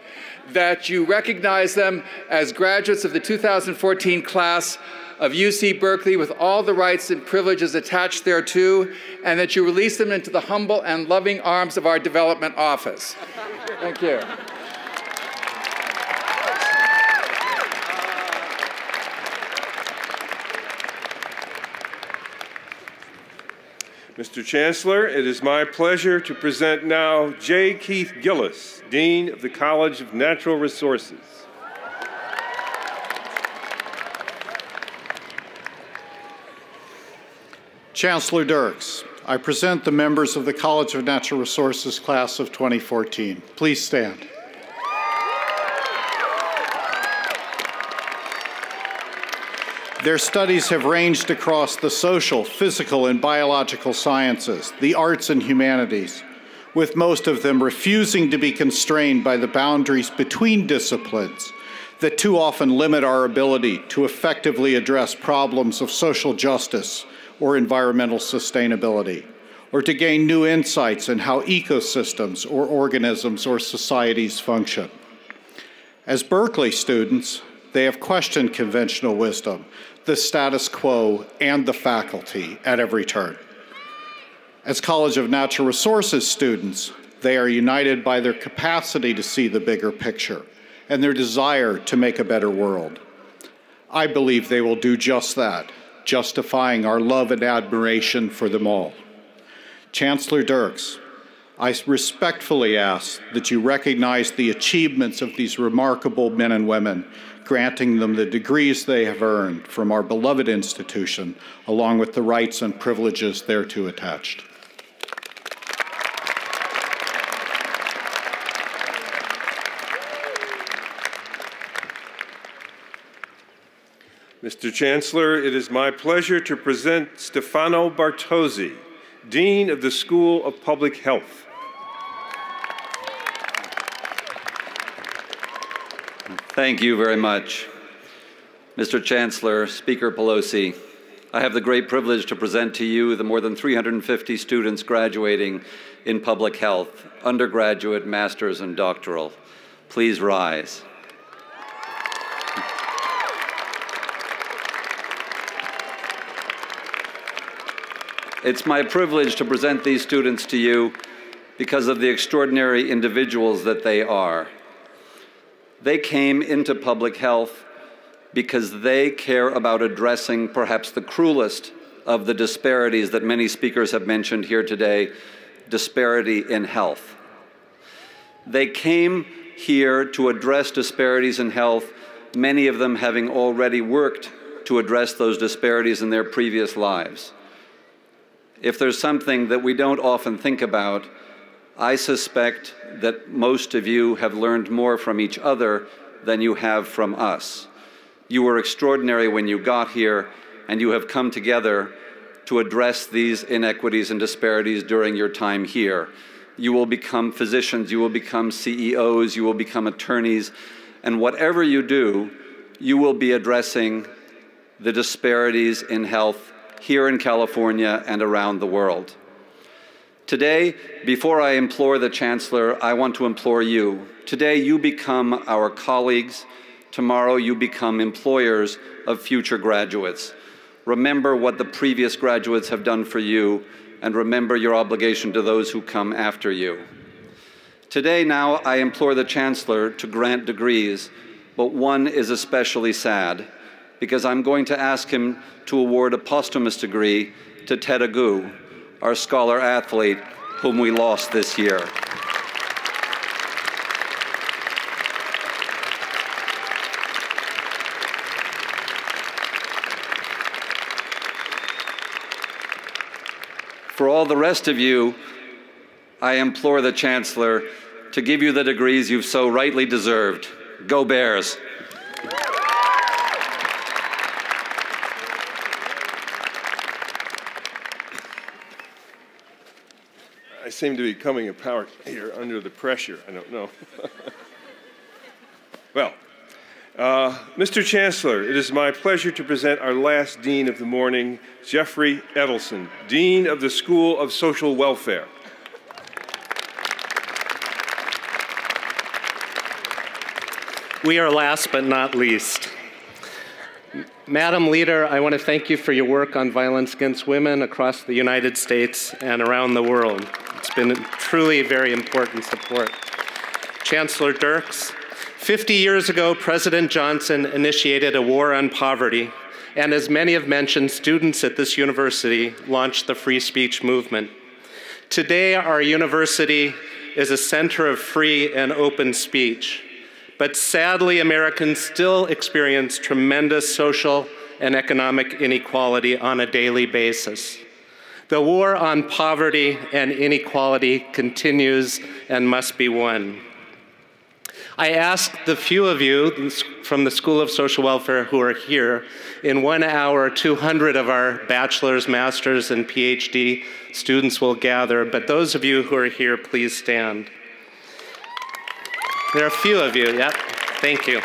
that you recognize them as graduates of the 2014 class of UC Berkeley with all the rights and privileges attached thereto, and that you release them into the humble and loving arms of our development office. Thank you. Mr. Chancellor, it is my pleasure to present now J. Keith Gillis, Dean of the College of Natural Resources. Chancellor Dirks, I present the members of the College of Natural Resources class of 2014. Please stand. Their studies have ranged across the social, physical, and biological sciences, the arts and humanities, with most of them refusing to be constrained by the boundaries between disciplines that too often limit our ability to effectively address problems of social justice or environmental sustainability, or to gain new insights in how ecosystems or organisms or societies function. As Berkeley students, they have questioned conventional wisdom, the status quo, and the faculty at every turn. As College of Natural Resources students, they are united by their capacity to see the bigger picture and their desire to make a better world. I believe they will do just that, justifying our love and admiration for them all. Chancellor Dirks, I respectfully ask that you recognize the achievements of these remarkable men and women, granting them the degrees they have earned from our beloved institution, along with the rights and privileges thereto attached. Mr. Chancellor, it is my pleasure to present Stefano Bartozzi, Dean of the School of Public Health. Thank you very much. Mr. Chancellor, Speaker Pelosi, I have the great privilege to present to you the more than 350 students graduating in public health, undergraduate, master's, and doctoral. Please rise. It's my privilege to present these students to you because of the extraordinary individuals that they are. They came into public health because they care about addressing perhaps the cruelest of the disparities that many speakers have mentioned here today, disparity in health. They came here to address disparities in health, many of them having already worked to address those disparities in their previous lives. If there's something that we don't often think about, I suspect that most of you have learned more from each other than you have from us. You were extraordinary when you got here, and you have come together to address these inequities and disparities during your time here. You will become physicians, you will become CEOs, you will become attorneys, and whatever you do, you will be addressing the disparities in health here in California and around the world. Today, before I implore the Chancellor, I want to implore you. Today, you become our colleagues. Tomorrow, you become employers of future graduates. Remember what the previous graduates have done for you, and remember your obligation to those who come after you. Today, now, I implore the Chancellor to grant degrees, but one is especially sad, because I'm going to ask him to award a posthumous degree to Ted Agu, our scholar-athlete, whom we lost this year. For all the rest of you, I implore the Chancellor to give you the degrees you've so rightly deserved. Go Bears! I seem to be coming apart here under the pressure. I don't know. Well, Mr. Chancellor, it is my pleasure to present our last Dean of the morning, Jeffrey Edelson, Dean of the School of Social Welfare. We are last but not least. Madam Leader, I want to thank you for your work on violence against women across the United States and around the world. It's been truly very important support. Chancellor Dirks, 50 years ago, President Johnson initiated a war on poverty, and as many have mentioned, students at this university launched the free speech movement. Today, our university is a center of free and open speech. But sadly, Americans still experience tremendous social and economic inequality on a daily basis. The war on poverty and inequality continues and must be won. I ask the few of you from the School of Social Welfare who are here, in 1 hour, 200 of our bachelor's, master's, and PhD students will gather, but those of you who are here, please stand. There are a few of you, yep, thank you.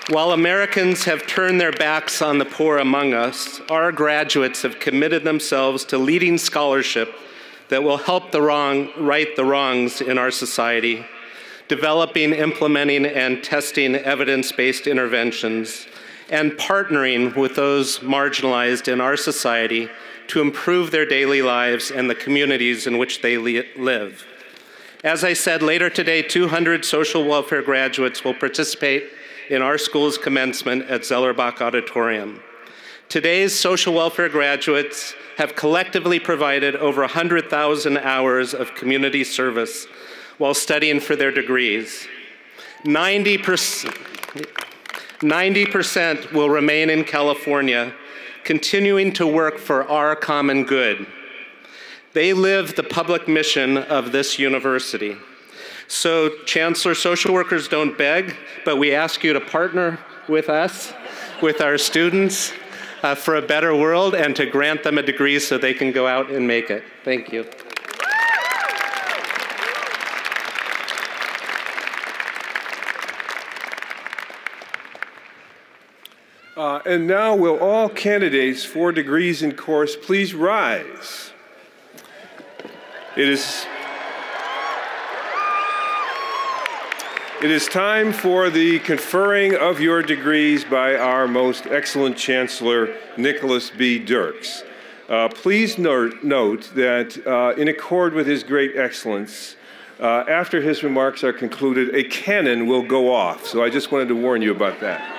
While Americans have turned their backs on the poor among us, our graduates have committed themselves to leading scholarship that will help right the wrongs in our society, developing, implementing, and testing evidence-based interventions, and partnering with those marginalized in our society to improve their daily lives and the communities in which they live. As I said, later today, 200 social welfare graduates will participate in our school's commencement at Zellerbach Auditorium. Today's social welfare graduates have collectively provided over 100,000 hours of community service while studying for their degrees. 90% will remain in California, continuing to work for our common good. They live the public mission of this university. So, Chancellor, social workers don't beg, but we ask you to partner with us, with our students, for a better world, and to grant them a degree so they can go out and make it. Thank you. And now will all candidates for degrees in course please rise. It is time for the conferring of your degrees by our most excellent Chancellor, Nicholas B. Dirks. Please note that in accord with his great excellence, After his remarks are concluded, a cannon will go off. So I just wanted to warn you about that.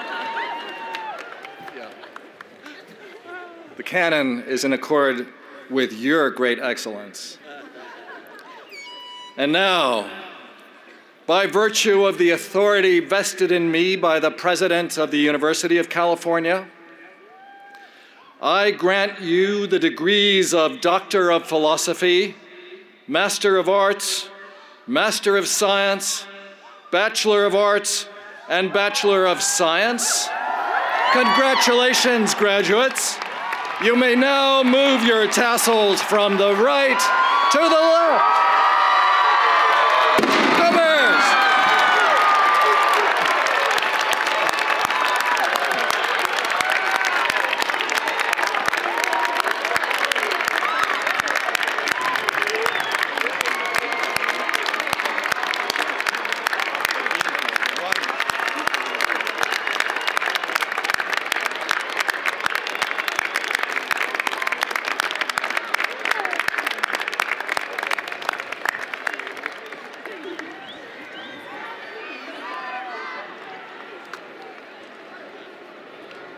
The canon is in accord with your great excellence. And now, by virtue of the authority vested in me by the President of the University of California, I grant you the degrees of Doctor of Philosophy, Master of Arts, Master of Science, Bachelor of Arts, and Bachelor of Science. Congratulations, graduates. You may now move your tassels from the right to the left.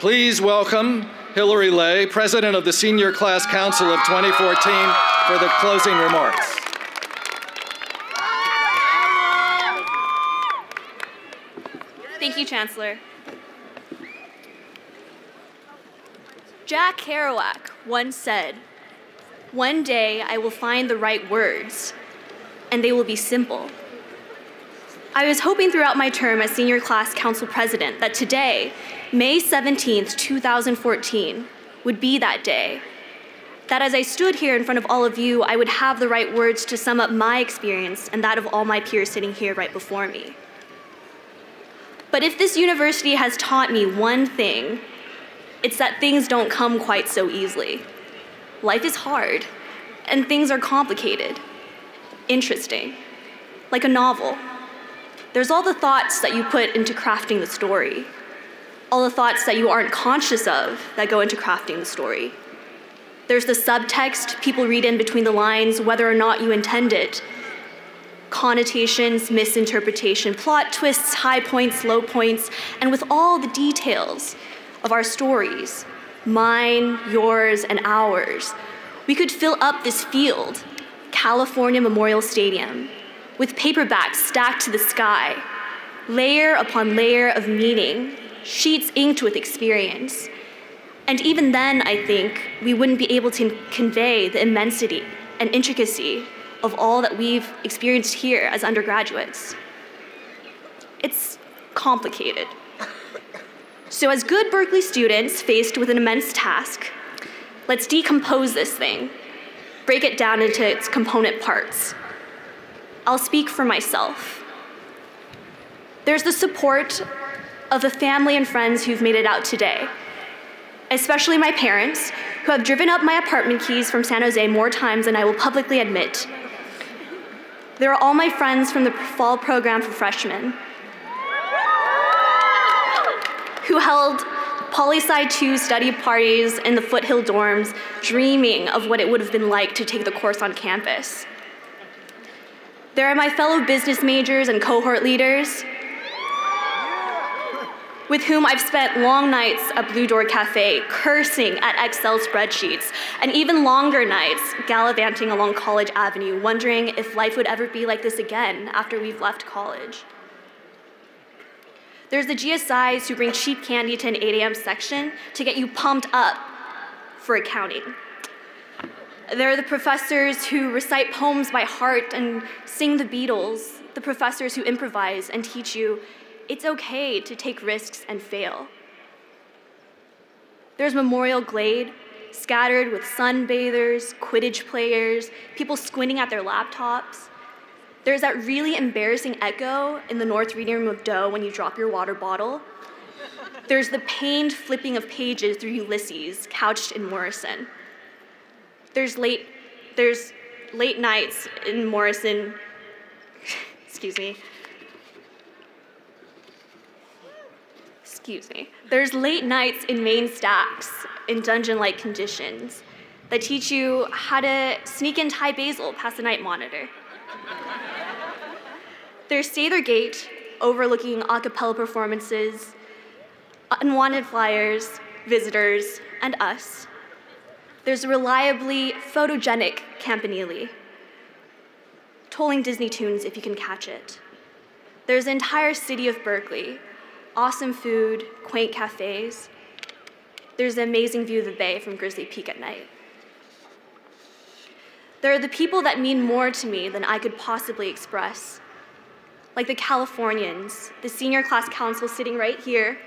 Please welcome Hillary Lay, President of the Senior Class Council of 2014, for the closing remarks. Thank you, Chancellor. Jack Kerouac once said, "One day I will find the right words, and they will be simple." I was hoping throughout my term as Senior Class Council President that today, May 17th, 2014, would be that day. That as I stood here in front of all of you, I would have the right words to sum up my experience and that of all my peers sitting here right before me. But if this university has taught me one thing, it's that things don't come quite so easily. Life is hard, and things are complicated, interesting, like a novel. There's all the thoughts that you put into crafting the story, all the thoughts that you aren't conscious of that go into crafting the story. There's the subtext people read in between the lines, whether or not you intend it. Connotations, misinterpretation, plot twists, high points, low points, and with all the details of our stories, mine, yours, and ours, we could fill up this field, California Memorial Stadium, with paperbacks stacked to the sky, layer upon layer of meaning, sheets inked with experience. And even then, I think, we wouldn't be able to convey the immensity and intricacy of all that we've experienced here as undergraduates. It's complicated. So as good Berkeley students faced with an immense task, let's decompose this thing, break it down into its component parts. I'll speak for myself. There's the support of the family and friends who've made it out today, especially my parents, who have driven up my apartment keys from San Jose more times than I will publicly admit. There are all my friends from the fall program for freshmen, who held Poli-Sci 2 study parties in the Foothill dorms, dreaming of what it would have been like to take the course on campus. There are my fellow business majors and cohort leaders, with whom I've spent long nights at Blue Door Cafe, cursing at Excel spreadsheets, and even longer nights gallivanting along College Avenue, wondering if life would ever be like this again after we've left college. There's the GSIs who bring cheap candy to an 8 a.m. section to get you pumped up for accounting. There are the professors who recite poems by heart and sing the Beatles, the professors who improvise and teach you it's okay to take risks and fail. There's Memorial Glade, scattered with sunbathers, Quidditch players, people squinting at their laptops. There's that really embarrassing echo in the North Reading Room of Doe when you drop your water bottle. There's the pained flipping of pages through Ulysses, couched in Morrison. There's late nights in Morrison, excuse me. There's late nights in main stacks in dungeon-like conditions that teach you how to sneak in Thai basil past the night monitor. There's Sather Gate, overlooking a cappella performances, unwanted flyers, visitors, and us. There's a reliably photogenic Campanile, tolling Disney tunes if you can catch it. There's the entire city of Berkeley, awesome food, quaint cafes. There's the amazing view of the bay from Grizzly Peak at night. There are the people that mean more to me than I could possibly express, like the Californians, the senior class council sitting right here,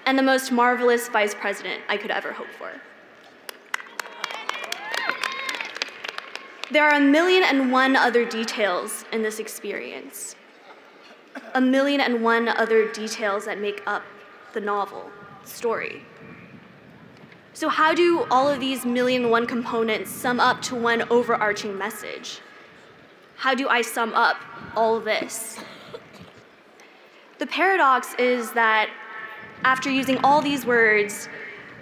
and the most marvelous vice president I could ever hope for. There are 1,000,001 other details in this experience. 1,000,001 other details that make up the novel, story. So how do all of these 1,000,001 components sum up to one overarching message? How do I sum up all of this? The paradox is that after using all these words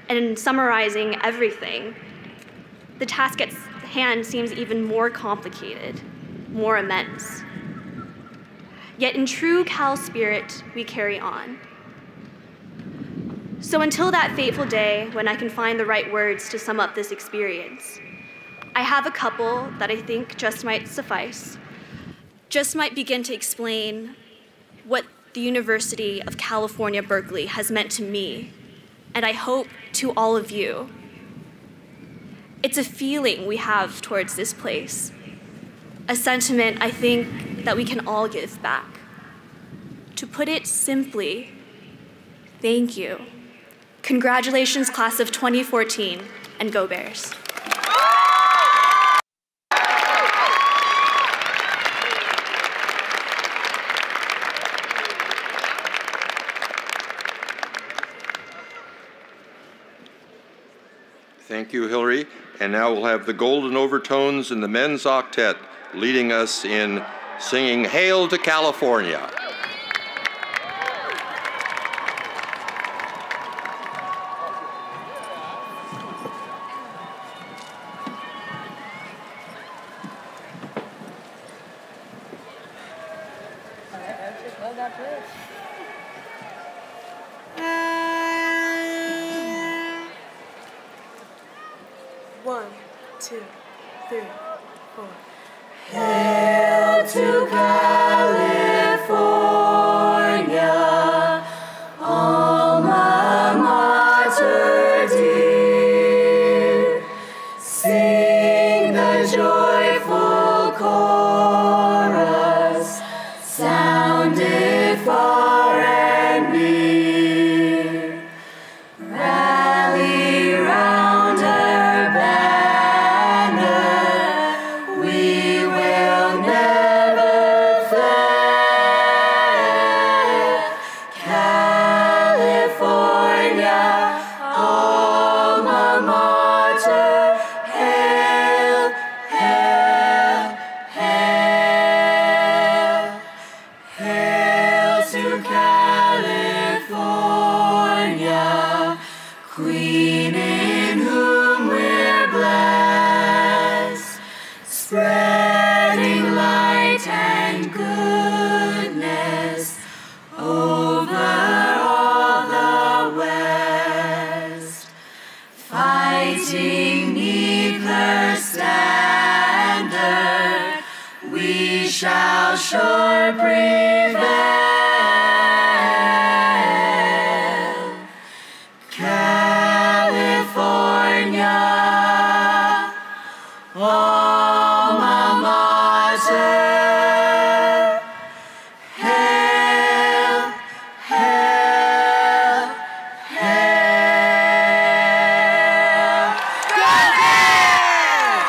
and summarizing everything, the task at hand seems even more complicated, more immense. Yet in true Cal spirit, we carry on. So until that fateful day when I can find the right words to sum up this experience, I have a couple that I think just might suffice, just might begin to explain what the University of California, Berkeley has meant to me, and I hope to all of you. It's a feeling we have towards this place, a sentiment I think that we can all give back. To put it simply, thank you. Congratulations, class of 2014, and go Bears. Thank you, Hillary. And now we'll have the Golden Overtones and the Men's Octet leading us in singing Hail to California. Hail to California, alma mater dear. Sing the joyful chorus, sounded far and near. Rally round her banner, we will never fail. California, alma mater, hail, hail, hail. Hail to California, Queen in whom we're blessed, spreading light and goodness over all the West. Fighting 'neath her standard, we shall sure prevail. California, alma mater, hail, hail, hail. Go Bears!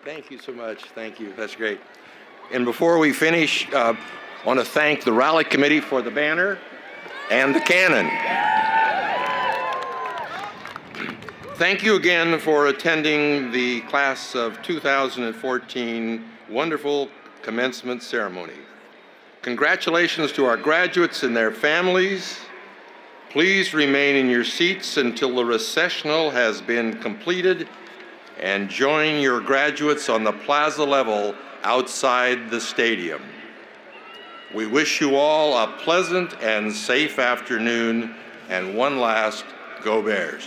Thank you so much. Thank you. That's great. And before we finish, I want to thank the Rally Committee for the banner and the cannon. Thank you again for attending the class of 2014 wonderful commencement ceremony. Congratulations to our graduates and their families. Please remain in your seats until the recessional has been completed and join your graduates on the plaza level outside the stadium. We wish you all a pleasant and safe afternoon, and one last, go Bears.